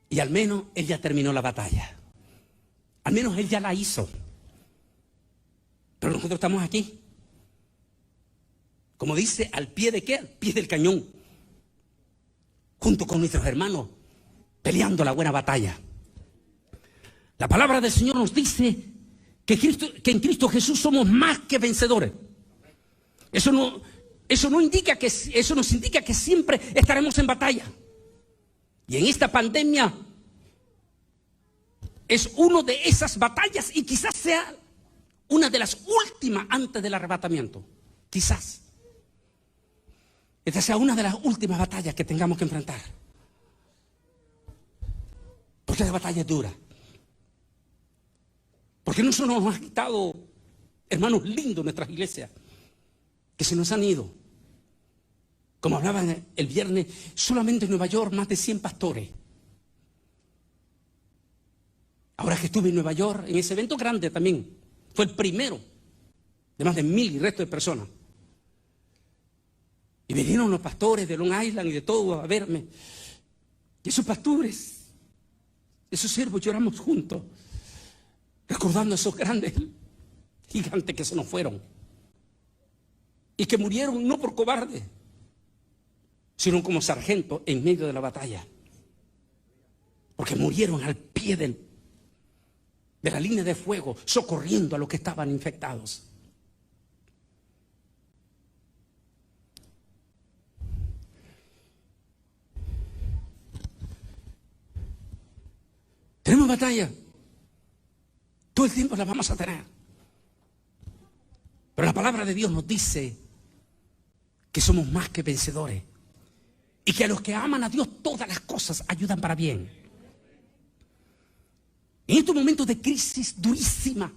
Y al menos Él ya terminó la batalla. Al menos Él ya la hizo. Pero nosotros estamos aquí. Como dice, ¿al pie de qué? Al pie del cañón. Junto con nuestros hermanos, peleando la buena batalla. La palabra del Señor nos dice que en Cristo Jesús somos más que vencedores. Eso nos indica que siempre estaremos en batalla. Y en esta pandemia es una de esas batallas y quizás sea una de las últimas antes del arrebatamiento. Quizás. Esta sea una de las últimas batallas que tengamos que enfrentar. Porque la batalla es dura. Porque no solo nos han quitado hermanos lindos en nuestras iglesias, que se nos han ido. Como hablaban el viernes, solamente en Nueva York más de 100 pastores. Ahora que estuve en Nueva York, en ese evento grande también, fue el primero de más de 1000 y resto de personas. Y vinieron los pastores de Long Island y de todo a verme. Y esos pastores, esos siervos, lloramos juntos, recordando a esos grandes gigantes que se nos fueron. Y que murieron no por cobardes, sino como sargentos en medio de la batalla. Porque murieron al pie de la línea de fuego, socorriendo a los que estaban infectados. Tenemos batalla. Todo el tiempo la vamos a tener. Pero la palabra de Dios nos dice que somos más que vencedores. Y que a los que aman a Dios todas las cosas ayudan para bien. En estos momentos de crisis durísima,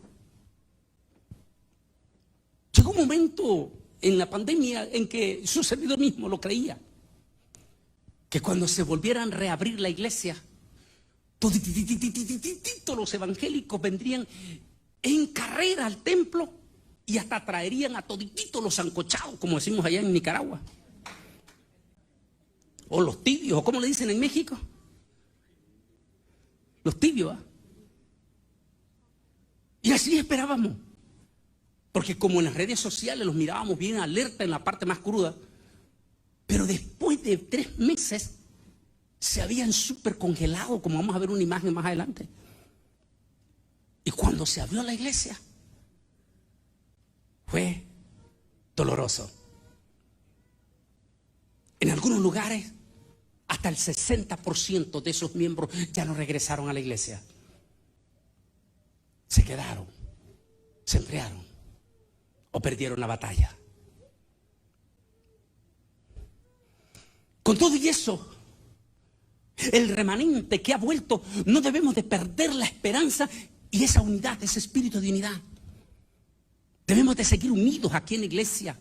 llegó un momento en la pandemia en que su servidor mismo lo creía. Que cuando se volvieran a reabrir la iglesia, todos los evangélicos vendrían en carrera al templo y hasta traerían a todititos los sancochados, como decimos allá en Nicaragua. O los tibios, o como le dicen en México. Los tibios, ¿eh? Y así esperábamos. Porque como en las redes sociales los mirábamos bien alerta en la parte más cruda, pero después de 3 meses se habían súper congelado, como vamos a ver una imagen más adelante. Y cuando se abrió la iglesia, fue doloroso. En algunos lugares, hasta el 60% de esos miembros ya no regresaron a la iglesia. Se quedaron, se enfriaron o perdieron la batalla. Con todo y eso, el remanente que ha vuelto, no debemos de perder la esperanza y esa unidad, ese espíritu de unidad. Debemos de seguir unidos aquí en la iglesia,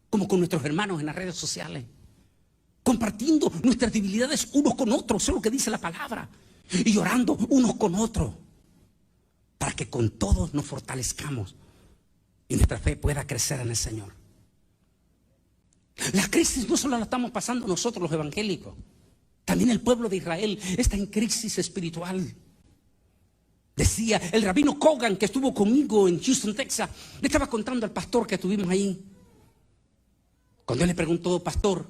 como con nuestros hermanos en las redes sociales, compartiendo nuestras debilidades unos con otros, eso es lo que dice la palabra, y orando unos con otros, para que con todos nos fortalezcamos y nuestra fe pueda crecer en el Señor. La crisis no solo la estamos pasando nosotros los evangélicos, también el pueblo de Israel está en crisis espiritual. Decía el rabino Kogan, que estuvo conmigo en Houston, Texas, le estaba contando al pastor que estuvimos ahí. Cuando él le preguntó, pastor,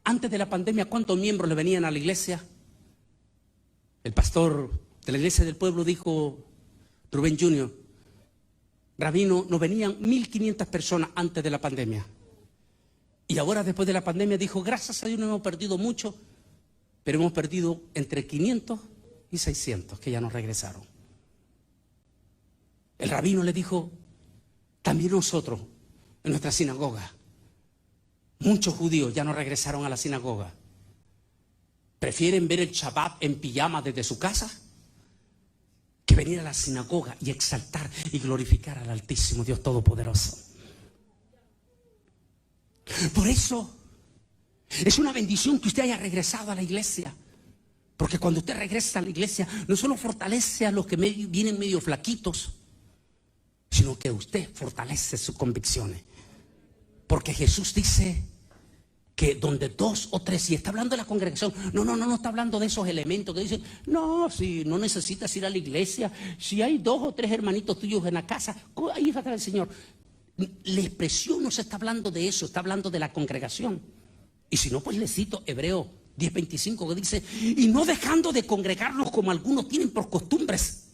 antes de la pandemia, ¿cuántos miembros le venían a la iglesia? El pastor de la iglesia del pueblo dijo, Rubén Jr., rabino, nos venían 1.500 personas antes de la pandemia. Y ahora, después de la pandemia, dijo, gracias a Dios no hemos perdido mucho, pero hemos perdido entre 500 y 600 que ya no regresaron. El rabino le dijo, también nosotros, en nuestra sinagoga, muchos judíos ya no regresaron a la sinagoga. ¿Prefieren ver el Shabbat en pijama desde su casa que venir a la sinagoga y exaltar y glorificar al Altísimo Dios Todopoderoso? Por eso es una bendición que usted haya regresado a la iglesia, porque cuando usted regresa a la iglesia no solo fortalece a los que vienen medio flaquitos, sino que usted fortalece sus convicciones, porque Jesús dice que donde 2 o 3, y está hablando de la congregación, no está hablando de esos elementos que dicen, no, si no necesitas ir a la iglesia, si hay 2 o 3 hermanitos tuyos en la casa, ahí va a estar el Señor. La expresión no se está hablando de eso, está hablando de la congregación. Y si no, pues le cito Hebreo 10:25, que dice, y no dejando de congregarnos como algunos tienen por costumbres,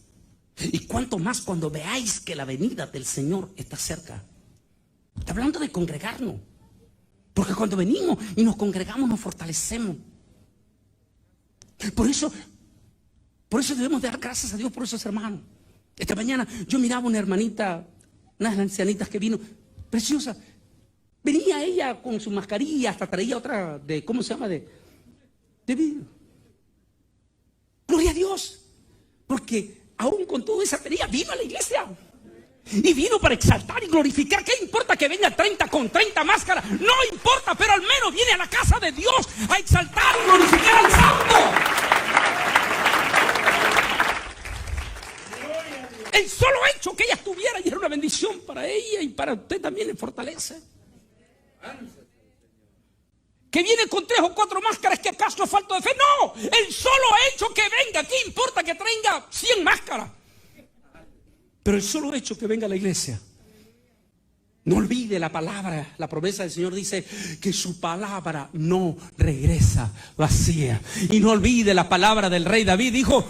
y cuanto más cuando veáis que la venida del Señor está cerca. Está hablando de congregarnos, porque cuando venimos y nos congregamos nos fortalecemos. Por eso debemos dar gracias a Dios por esos hermanos. Esta mañana yo miraba una hermanita, unas ancianitas que vino, preciosa. Venía ella con su mascarilla, hasta traía otra de, ¿cómo se llama? De vidrio. Gloria a Dios, porque aún con toda esa venía, vino a la iglesia. Y vino para exaltar y glorificar. ¿Qué importa que venga 30 con 30 máscaras? No importa, pero al menos viene a la casa de Dios a exaltar y glorificar al Santo. El solo hecho que ella estuviera y era una bendición para ella y para usted también le fortalece. Que viene con 3 o 4 máscaras, ¿que acaso falta de fe? No, el solo hecho que venga, ¿qué importa que traiga 100 máscaras? Pero el solo hecho que venga a la iglesia. No olvide la palabra, la promesa del Señor dice que su palabra no regresa vacía. Y no olvide la palabra del rey David, dijo,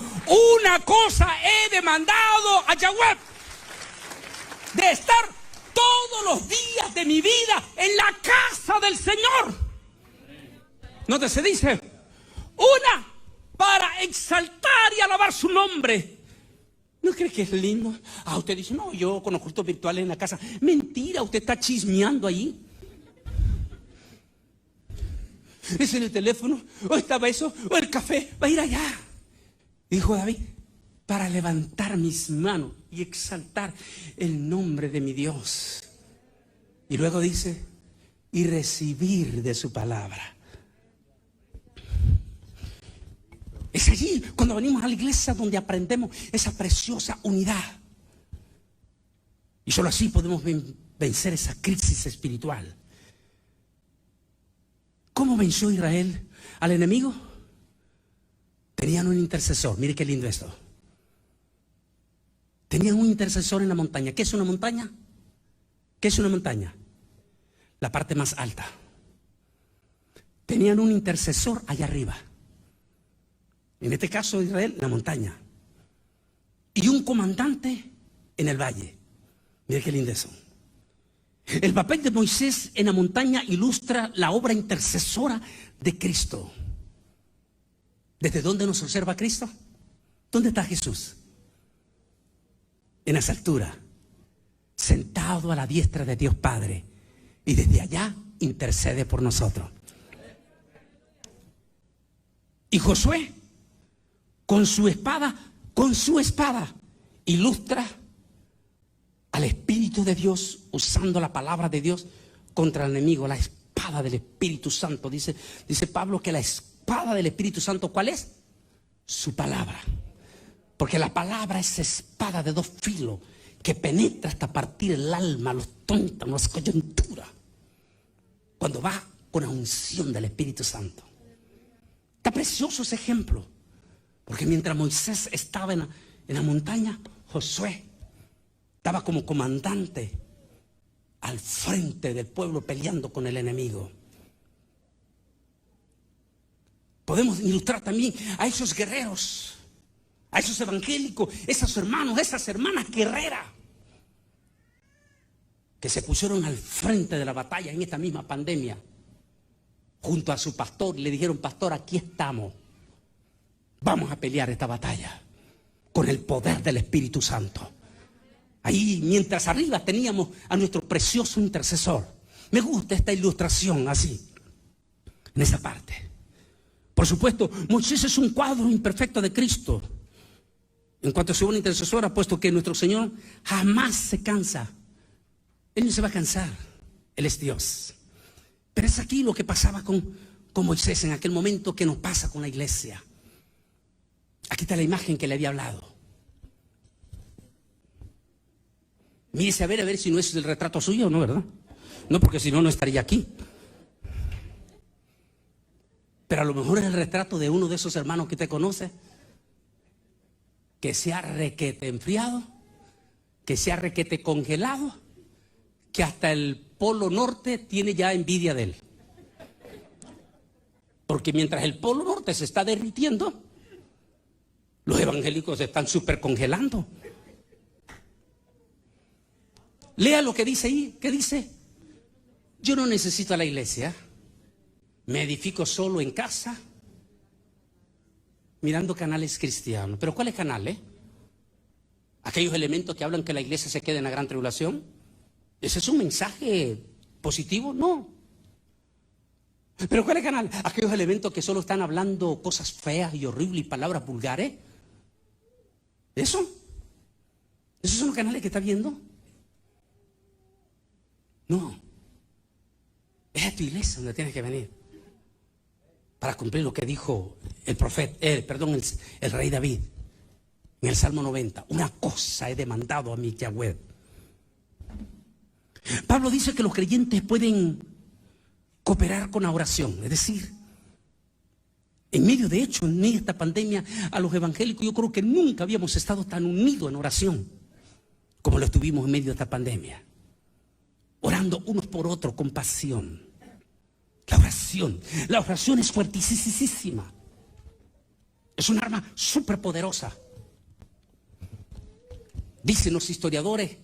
una cosa he demandado a Yahweh, de estar todos los días de mi vida en la casa del Señor. ¿No se dice? Una, para exaltar y alabar su nombre. ¿No cree que es lindo? Usted dice, no, yo con los cultos virtuales en la casa. Mentira, usted está chismeando ahí. Es en el teléfono, o estaba eso, o el café, va a ir allá. Dijo David, para levantar mis manos y exaltar el nombre de mi Dios. Y luego dice, y recibir de su palabra. Es allí cuando venimos a la iglesia donde aprendemos esa preciosa unidad. Y solo así podemos vencer esa crisis espiritual. ¿Cómo venció Israel al enemigo? Tenían un intercesor. Mire qué lindo esto. Tenían un intercesor en la montaña. ¿Qué es una montaña? ¿Qué es una montaña? La parte más alta. Tenían un intercesor allá arriba. En este caso de Israel, la montaña. Y un comandante en el valle. Mire qué lindo eso. El papel de Moisés en la montaña ilustra la obra intercesora de Cristo. ¿Desde dónde nos observa Cristo? ¿Dónde está Jesús? En las alturas, sentado a la diestra de Dios Padre. Y desde allá intercede por nosotros. Y Josué, con su espada, ilustra al Espíritu de Dios, usando la palabra de Dios contra el enemigo, la espada del Espíritu Santo. Dice Pablo que la espada del Espíritu Santo, ¿cuál es? Su palabra. Porque la palabra es espada de 2 filos que penetra hasta partir el alma, los tuétanos, las coyunturas. Cuando va con la unción del Espíritu Santo. Está precioso ese ejemplo. Porque mientras Moisés estaba en la montaña, Josué estaba como comandante al frente del pueblo peleando con el enemigo. Podemos ilustrar también a esos guerreros a esos evangélicos, esos hermanos, esas hermanas guerreras que se pusieron al frente de la batalla en esta misma pandemia, junto a su pastor, y le dijeron: pastor, aquí estamos, vamos a pelear esta batalla con el poder del Espíritu Santo. Ahí, mientras arriba teníamos a nuestro precioso intercesor. Me gusta esta ilustración así, en esa parte. Por supuesto, Moisés es un cuadro imperfecto de Cristo en cuanto a su buena intercesora, puesto que nuestro Señor jamás se cansa. Él no se va a cansar, Él es Dios. Pero es aquí lo que pasaba con Moisés en aquel momento, que nos pasa con la iglesia. Aquí está la imagen que le había hablado. Mírese a ver si no es el retrato suyo o no, ¿verdad? No, porque si no, no estaría aquí. Pero a lo mejor es el retrato de uno de esos hermanos que te conoce, que se ha requete enfriado, que se ha requete congelado, que hasta el Polo Norte tiene ya envidia de él. Porque mientras el Polo Norte se está derritiendo, los evangélicos se están súper congelando. Lea lo que dice ahí. ¿Qué dice? Yo no necesito a la iglesia. Me edifico solo en casa, mirando canales cristianos. ¿Pero cuáles canales? Aquellos elementos que hablan que la iglesia se quede en la gran tribulación. ¿Ese es un mensaje positivo? No. ¿Pero cuáles canales? Aquellos elementos que solo están hablando cosas feas y horribles y palabras vulgares. ¿Eso? ¿Esos son los canales que está viendo? No. Es a tu iglesia donde tienes que venir para cumplir lo que dijo el profeta, el rey David en el Salmo 90. Una cosa he demandado a mi Yahweh. Pablo dice que los creyentes pueden cooperar con la oración, es decir, en medio de esta pandemia, a los evangélicos yo creo que nunca habíamos estado tan unidos en oración como lo estuvimos en medio de esta pandemia, orando unos por otros con pasión. La oración es fuertísima, es un arma súper poderosa. Dicen los historiadores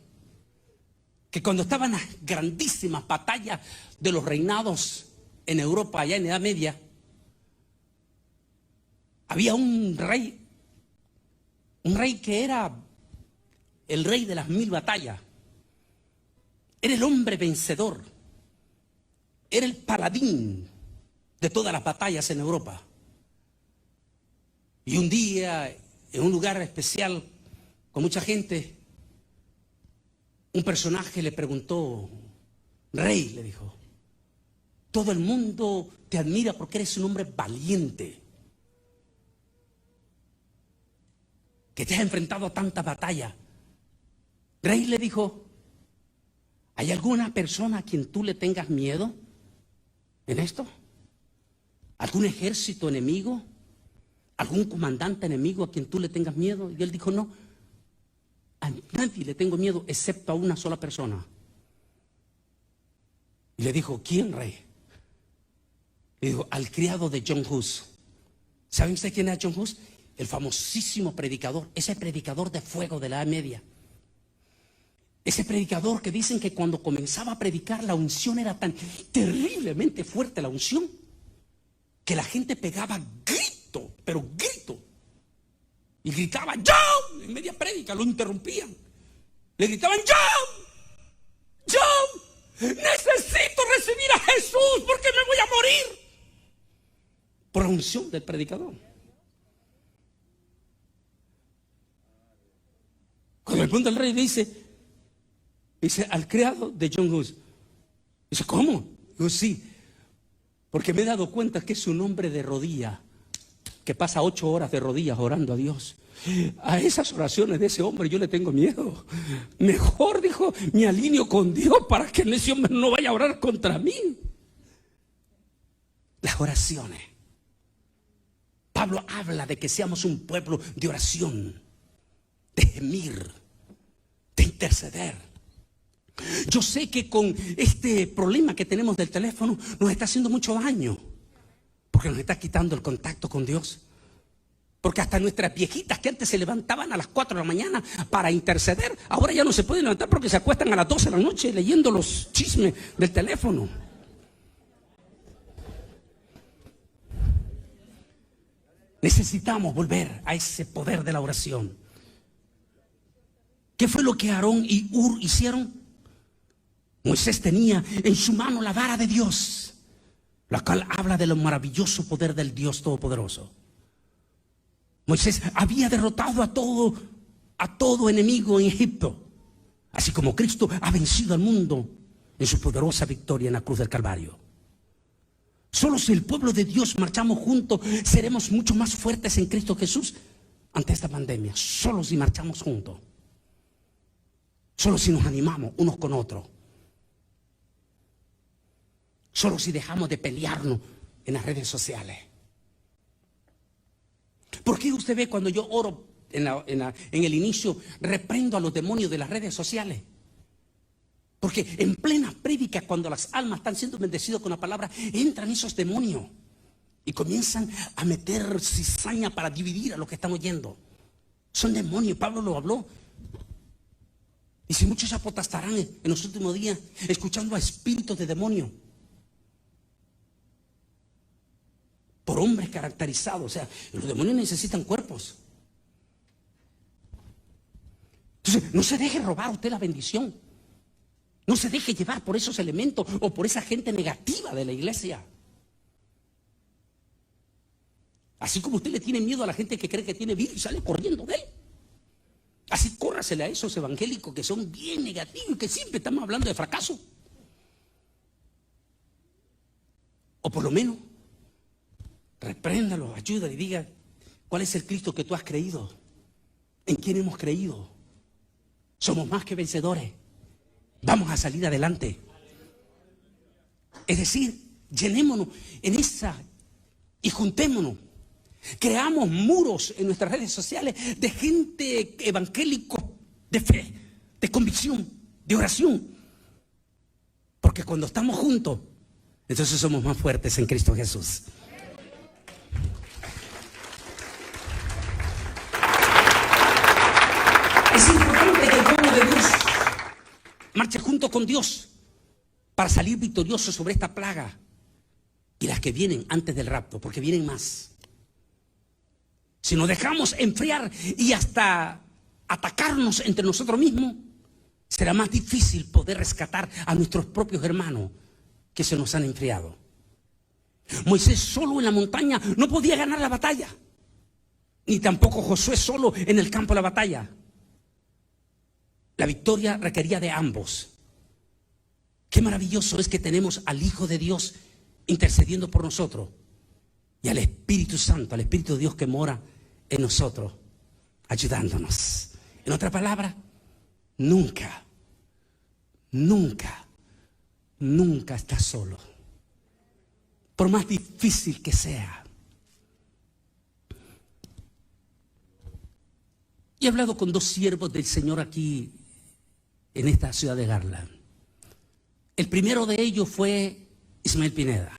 que cuando estaban las grandísimas batallas de los reinados en Europa, allá en la Edad Media, había un rey que era el rey de las 1000 batallas. Era el hombre vencedor, era el paladín de todas las batallas en Europa. Y un día, en un lugar especial, con mucha gente, un personaje le preguntó: rey, le dijo, todo el mundo te admira porque eres un hombre valiente, que te has enfrentado a tanta batalla. Rey, le dijo, ¿hay alguna persona a quien tú le tengas miedo en esto? ¿Algún ejército enemigo? ¿Algún comandante enemigo a quien tú le tengas miedo? Y él dijo: no, a nadie le tengo miedo excepto a una sola persona. Y le dijo: ¿quién, rey? Le dijo: al criado de John Hus. ¿Saben ustedes quién era John Hus? El famosísimo predicador, ese predicador de fuego de la Edad Media. Ese predicador que dicen que cuando comenzaba a predicar, la unción era tan terriblemente fuerte, la unción, que la gente pegaba grito, pero grito. Y gritaba: ¡John! En media prédica lo interrumpían. Le gritaban: ¡John! ¡John! ¡Necesito recibir a Jesús porque me voy a morir! Por la unción del predicador. Cuando le pregunta el rey, le dice al criado de John Hus. Dice: ¿cómo? Digo: sí, porque me he dado cuenta que es un hombre de rodillas, que pasa 8 horas de rodillas orando a Dios. A esas oraciones de ese hombre yo le tengo miedo. Mejor, dijo, me alineo con Dios para que ese hombre no vaya a orar contra mí. Las oraciones. Pablo habla de que seamos un pueblo de oración, de gemir, de interceder. Yo sé que con este problema que tenemos del teléfono nos está haciendo mucho daño, porque nos está quitando el contacto con Dios. Porque hasta nuestras viejitas que antes se levantaban a las 4 de la mañana para interceder, ahora ya no se pueden levantar porque se acuestan a las 12 de la noche leyendo los chismes del teléfono. Necesitamos volver a ese poder de la oración. ¿Qué fue lo que Aarón y Hur hicieron? Moisés tenía en su mano la vara de Dios, la cual habla de lo maravilloso poder del Dios Todopoderoso. Moisés había derrotado a todo enemigo en Egipto, así como Cristo ha vencido al mundo en su poderosa victoria en la cruz del Calvario. Solo si el pueblo de Dios marchamos juntos, seremos mucho más fuertes en Cristo Jesús ante esta pandemia. Solo si marchamos juntos. Solo si nos animamos unos con otros. Solo si dejamos de pelearnos en las redes sociales. ¿Por qué usted ve cuando yo oro en el inicio, reprendo a los demonios de las redes sociales? Porque en plena prédica, cuando las almas están siendo bendecidas con la palabra, entran esos demonios y comienzan a meter cizaña para dividir a los que están oyendo. Son demonios, Pablo lo habló. Y si muchos apotastarán en los últimos días escuchando a espíritus de demonios. Por hombres caracterizados. O sea, los demonios necesitan cuerpos. Entonces, no se deje robar usted la bendición. No se deje llevar por esos elementos o por esa gente negativa de la iglesia. Así como usted le tiene miedo a la gente que cree que tiene virus y sale corriendo de él. Así córrasele a esos evangélicos que son bien negativos y que siempre estamos hablando de fracaso. O por lo menos, repréndalo, ayúdale y diga, ¿cuál es el Cristo que tú has creído? ¿En quién hemos creído? Somos más que vencedores. Vamos a salir adelante. Es decir, llenémonos en esa y juntémonos. Creamos muros en nuestras redes sociales de gente evangélico, de fe, de convicción, de oración. Porque cuando estamos juntos, entonces somos más fuertes en Cristo Jesús. Es importante que el pueblo de Dios marche junto con Dios para salir victorioso sobre esta plaga y las que vienen antes del rapto, porque vienen más. Si nos dejamos enfriar y hasta atacarnos entre nosotros mismos, será más difícil poder rescatar a nuestros propios hermanos que se nos han enfriado. Moisés solo en la montaña no podía ganar la batalla, ni tampoco Josué solo en el campo de la batalla. La victoria requería de ambos. Qué maravilloso es que tenemos al Hijo de Dios intercediendo por nosotros y al Espíritu Santo, al Espíritu de Dios que mora en nosotros, ayudándonos. En otra palabra, nunca estás solo. Por más difícil que sea. Y he hablado con 2 siervos del Señor aquí en esta ciudad de Garland. El primero de ellos fue Ismael Pineda.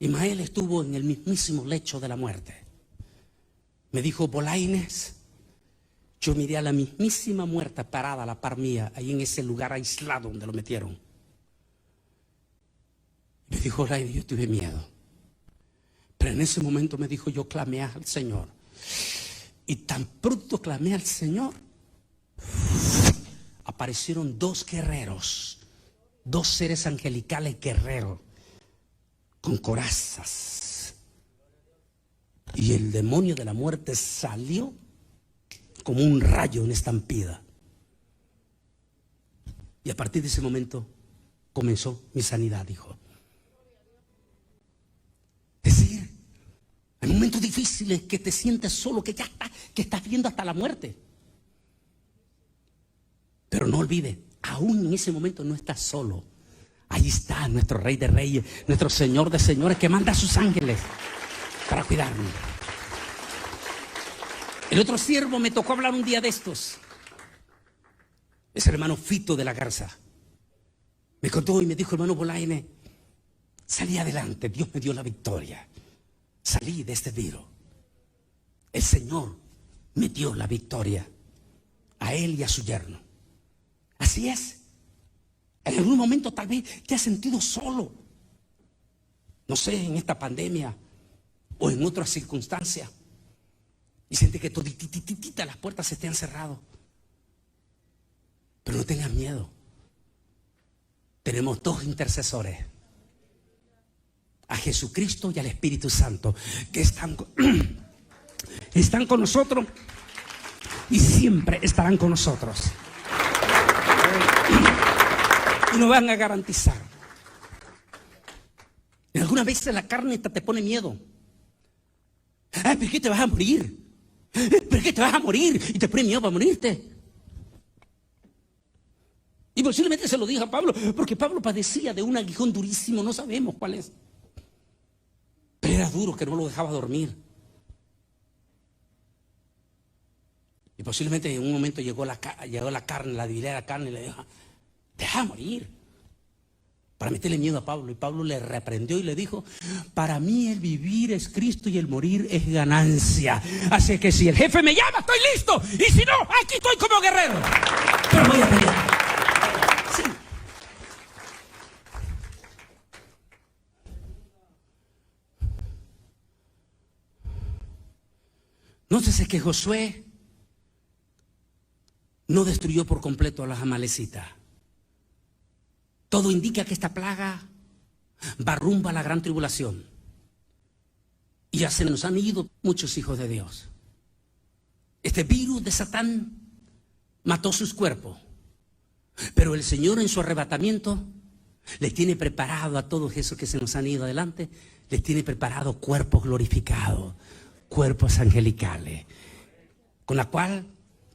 Ismael estuvo en el mismísimo lecho de la muerte. Me dijo, Bolaines, yo miré a la mismísima muerte parada a la par mía, ahí en ese lugar aislado donde lo metieron. Me dijo, Bolaines, yo tuve miedo. Pero en ese momento me dijo, yo clamé al Señor. Y tan pronto clamé al Señor, aparecieron 2 guerreros, 2 seres angelicales guerreros, con corazas. Y el demonio de la muerte salió como un rayo en estampida. Y a partir de ese momento comenzó mi sanidad, dijo. Es decir, hay momentos difíciles que te sientes solo, que estás viendo hasta la muerte. Pero no olvides, aún en ese momento no estás solo. Ahí está nuestro Rey de Reyes, nuestro Señor de Señores, que manda a sus ángeles para cuidarnos. El otro siervo me tocó hablar un día de estos. Es el hermano Fito de la Garza. Me contó y me dijo, hermano Bolaine, salí adelante, Dios me dio la victoria. Salí de este virus. el Señor me dio la victoria a él y a su yerno. Así es. En algún momento tal vez te has sentido solo. No sé, en esta pandemia o en otras circunstancias. Y sientes que toditititita las puertas se te han cerrado. Pero no tengas miedo. Tenemos dos intercesores. A Jesucristo y al Espíritu Santo, que están con nosotros y siempre estarán con nosotros. Y nos van a garantizar. En algunas veces la carne te pone miedo. ¿Pero qué te vas a morir? ¿Pero qué te vas a morir? Y te pone miedo para morirte. Y posiblemente se lo dijo a Pablo, porque Pablo padecía de un aguijón durísimo, no sabemos cuál es. Pero era duro, que no lo dejaba dormir. Y posiblemente en un momento llegó la carne, la debilidad de la carne, y le dijo: deja morir. Para meterle miedo a Pablo. Y Pablo le reprendió y le dijo: para mí el vivir es Cristo y el morir es ganancia. Así que si el jefe me llama, estoy listo. Y si no, aquí estoy como guerrero. Pero voy a pelear. Sí. Nótese que Josué no destruyó por completo a las amalecitas. Todo indica que esta plaga va rumbo a la gran tribulación. Y ya se nos han ido muchos hijos de Dios. Este virus de Satán mató sus cuerpos. Pero el Señor en su arrebatamiento les tiene preparado a todos esos que se nos han ido adelante, les tiene preparado cuerpos glorificados, cuerpos angelicales, con la cual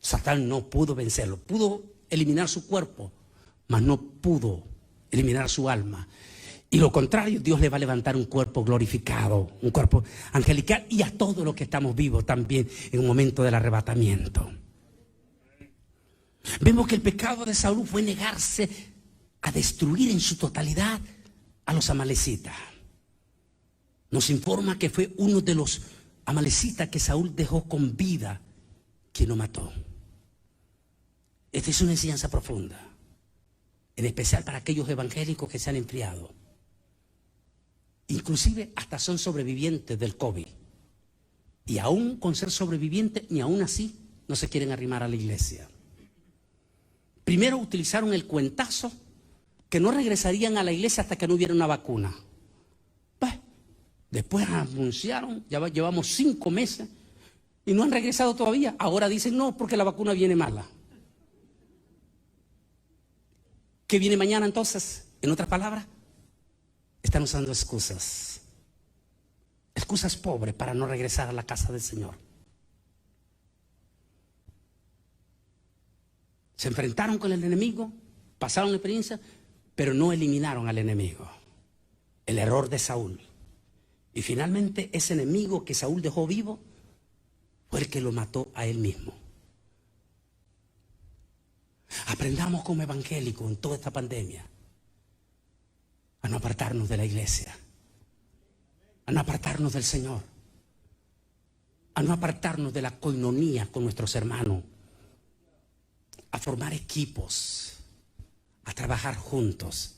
Satán no pudo vencerlo. Pudo eliminar su cuerpo, mas no pudo eliminar su alma. Y lo contrario, Dios le va a levantar un cuerpo glorificado, un cuerpo angelical, y a todos los que estamos vivos también en un momento del arrebatamiento. Vemos que el pecado de Saúl fue negarse a destruir en su totalidad a los amalecitas. Nos informa que fue uno de los amalecitas que Saúl dejó con vida quien lo mató. Esta es una enseñanza profunda, en especial para aquellos evangélicos que se han enfriado. Inclusive hasta son sobrevivientes del COVID. Y aún con ser sobrevivientes, ni aún así no se quieren arrimar a la iglesia. Primero utilizaron el cuentazo que no regresarían a la iglesia hasta que no hubiera una vacuna. Pues, después anunciaron, ya llevamos 5 meses y no han regresado todavía. Ahora dicen no, porque la vacuna viene mala. ¿Qué viene mañana entonces? En otras palabras, están usando excusas. Excusas pobres para no regresar a la casa del Señor. Se enfrentaron con el enemigo, pasaron la experiencia, pero no eliminaron al enemigo. El error de Saúl. Y finalmente ese enemigo que Saúl dejó vivo fue el que lo mató a él mismo. Aprendamos como evangélicos en toda esta pandemia a no apartarnos de la iglesia, a no apartarnos del Señor, a no apartarnos de la coinonía con nuestros hermanos, a formar equipos, a trabajar juntos,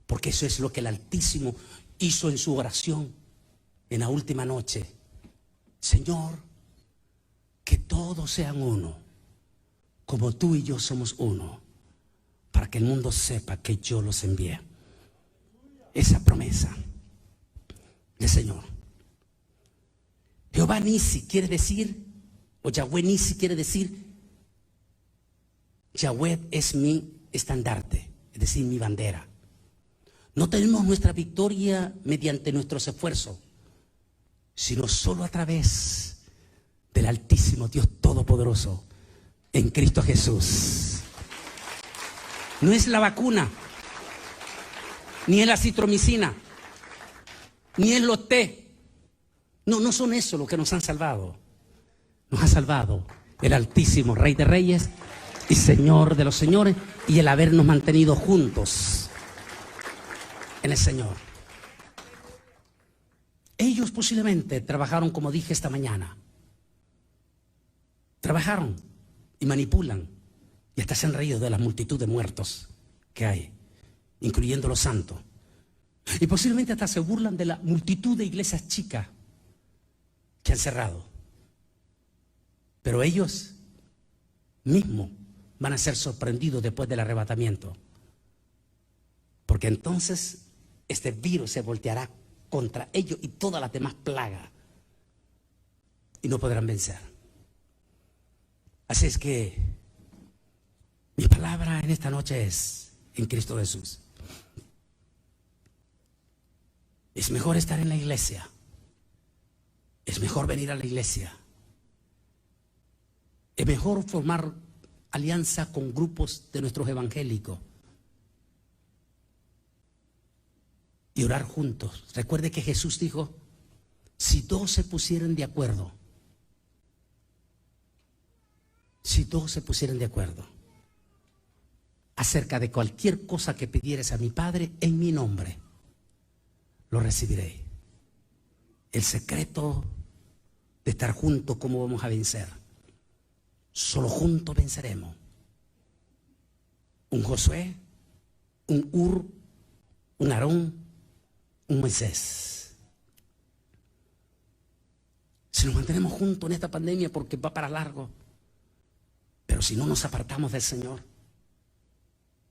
porque eso es lo que el Altísimo hizo en su oración en la última noche. Señor, que todos sean uno, como tú y yo somos uno, para que el mundo sepa que yo los envié. Esa promesa del Señor. Jehová Nisi quiere decir, o Yahweh Nisi quiere decir, Yahweh es mi estandarte, es decir, mi bandera. No tenemos nuestra victoria mediante nuestros esfuerzos, sino solo a través del Altísimo Dios Todopoderoso en Cristo Jesús. No es la vacuna, ni es la citromicina, ni es los té. No son eso lo que nos han salvado. Nos ha salvado el Altísimo Rey de Reyes y Señor de los señores, y el habernos mantenido juntos en el Señor. Ellos posiblemente trabajaron, como dije esta mañana, Trabajaron y manipulan y hasta se han reído de la multitud de muertos que hay, incluyendo los santos. Y posiblemente hasta se burlan de la multitud de iglesias chicas que han cerrado. Pero ellos mismos van a ser sorprendidos después del arrebatamiento. Porque entonces este virus se volteará contra ellos y todas las demás plagas. Y no podrán vencer. Así es que mi palabra en esta noche es en Cristo Jesús. Es mejor estar en la iglesia. Es mejor venir a la iglesia. Es mejor formar alianza con grupos de nuestros evangélicos. Y orar juntos. Recuerde que Jesús dijo, si dos se pusieran de acuerdo, acerca de cualquier cosa que pidieres a mi Padre en mi nombre, lo recibiré. El secreto de estar juntos, ¿cómo vamos a vencer? Solo juntos venceremos. Un Josué, un Ur, un Aarón, un Moisés. Si nos mantenemos juntos en esta pandemia, porque va para largo, pero si no nos apartamos del Señor,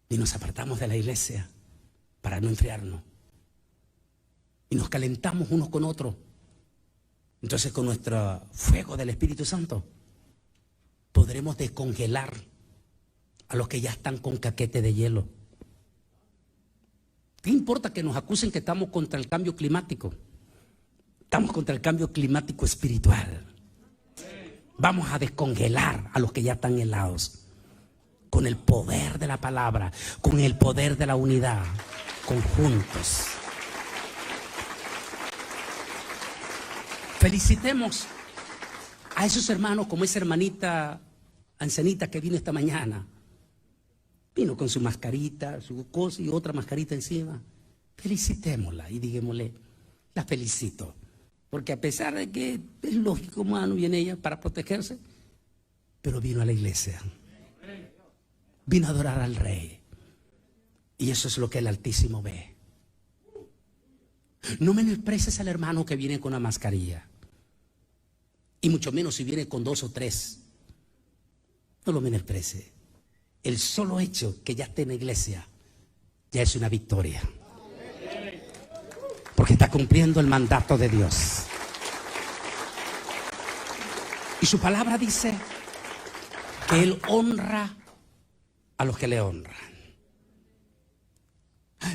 ni nos apartamos de la iglesia para no enfriarnos, y nos calentamos unos con otros, entonces con nuestro fuego del Espíritu Santo podremos descongelar a los que ya están con caquete de hielo. ¿Qué importa que nos acusen que estamos contra el cambio climático? Estamos contra el cambio climático espiritual. Vamos a descongelar a los que ya están helados con el poder de la palabra, con el poder de la unidad, conjuntos. Felicitemos a esos hermanos, como esa hermanita ancianita que vino esta mañana. Vino con su mascarita, su cosa y otra mascarita encima. Felicitémosla y digámosle, la felicito. Porque a pesar de que es lógico, humano, viene ella para protegerse, pero vino a la iglesia. Vino a adorar al Rey. Y eso es lo que el Altísimo ve. No menosprecies al hermano que viene con una mascarilla. Y mucho menos si viene con 2 o 3. No lo menosprecie. El solo hecho que ya esté en la iglesia ya es una victoria. Porque está cumpliendo el mandato de Dios. Y su palabra dice que Él honra a los que le honran.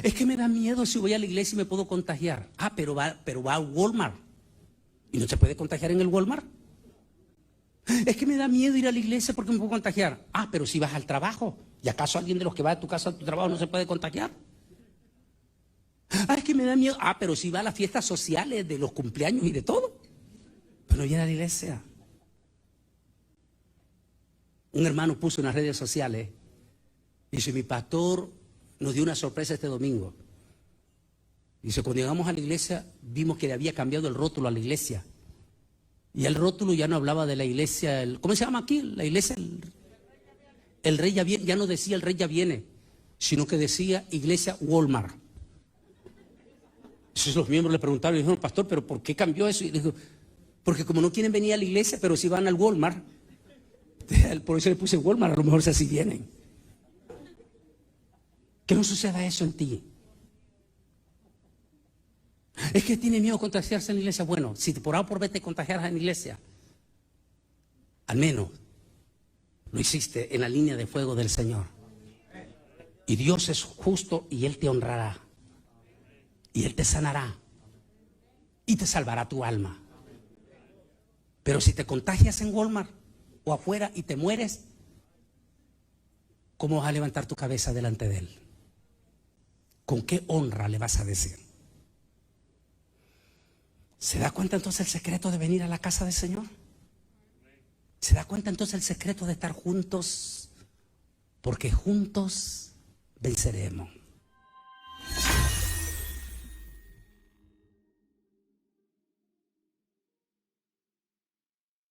Es que me da miedo si voy a la iglesia y me puedo contagiar. Pero va a Walmart. ¿Y no se puede contagiar en el Walmart? Es que me da miedo ir a la iglesia porque me puedo contagiar. Pero si vas al trabajo. ¿Y acaso alguien de los que va de tu casa a tu trabajo no se puede contagiar? Es que me da miedo. Pero si va a las fiestas sociales de los cumpleaños y de todo. Pero no viene a la iglesia. Un hermano puso en las redes sociales. Dice, mi pastor nos dio una sorpresa este domingo. Dice, cuando llegamos a la iglesia, vimos que le había cambiado el rótulo a la iglesia. Y el rótulo ya no hablaba de la iglesia, ¿cómo se llama aquí? La iglesia, el rey ya viene, ya no decía el rey ya viene, sino que decía iglesia Walmart. Entonces los miembros le preguntaron, y dijeron, pastor, ¿pero por qué cambió eso? Y dijo, porque como no quieren venir a la iglesia, pero si van al Walmart, por eso le puse Walmart, a lo mejor así vienen. Que no suceda eso en ti. Es que tiene miedo a contagiarse en la iglesia. Bueno, si por A o por B te contagiaras en la iglesia, al menos lo hiciste en la línea de fuego del Señor. Y Dios es justo y Él te honrará. Y Él te sanará. Y te salvará tu alma. Pero si te contagias en Walmart o afuera y te mueres, ¿cómo vas a levantar tu cabeza delante de Él? ¿Con qué honra le vas a decir? ¿Se da cuenta entonces el secreto de venir a la casa del Señor? ¿Se da cuenta entonces el secreto de estar juntos? Porque juntos venceremos.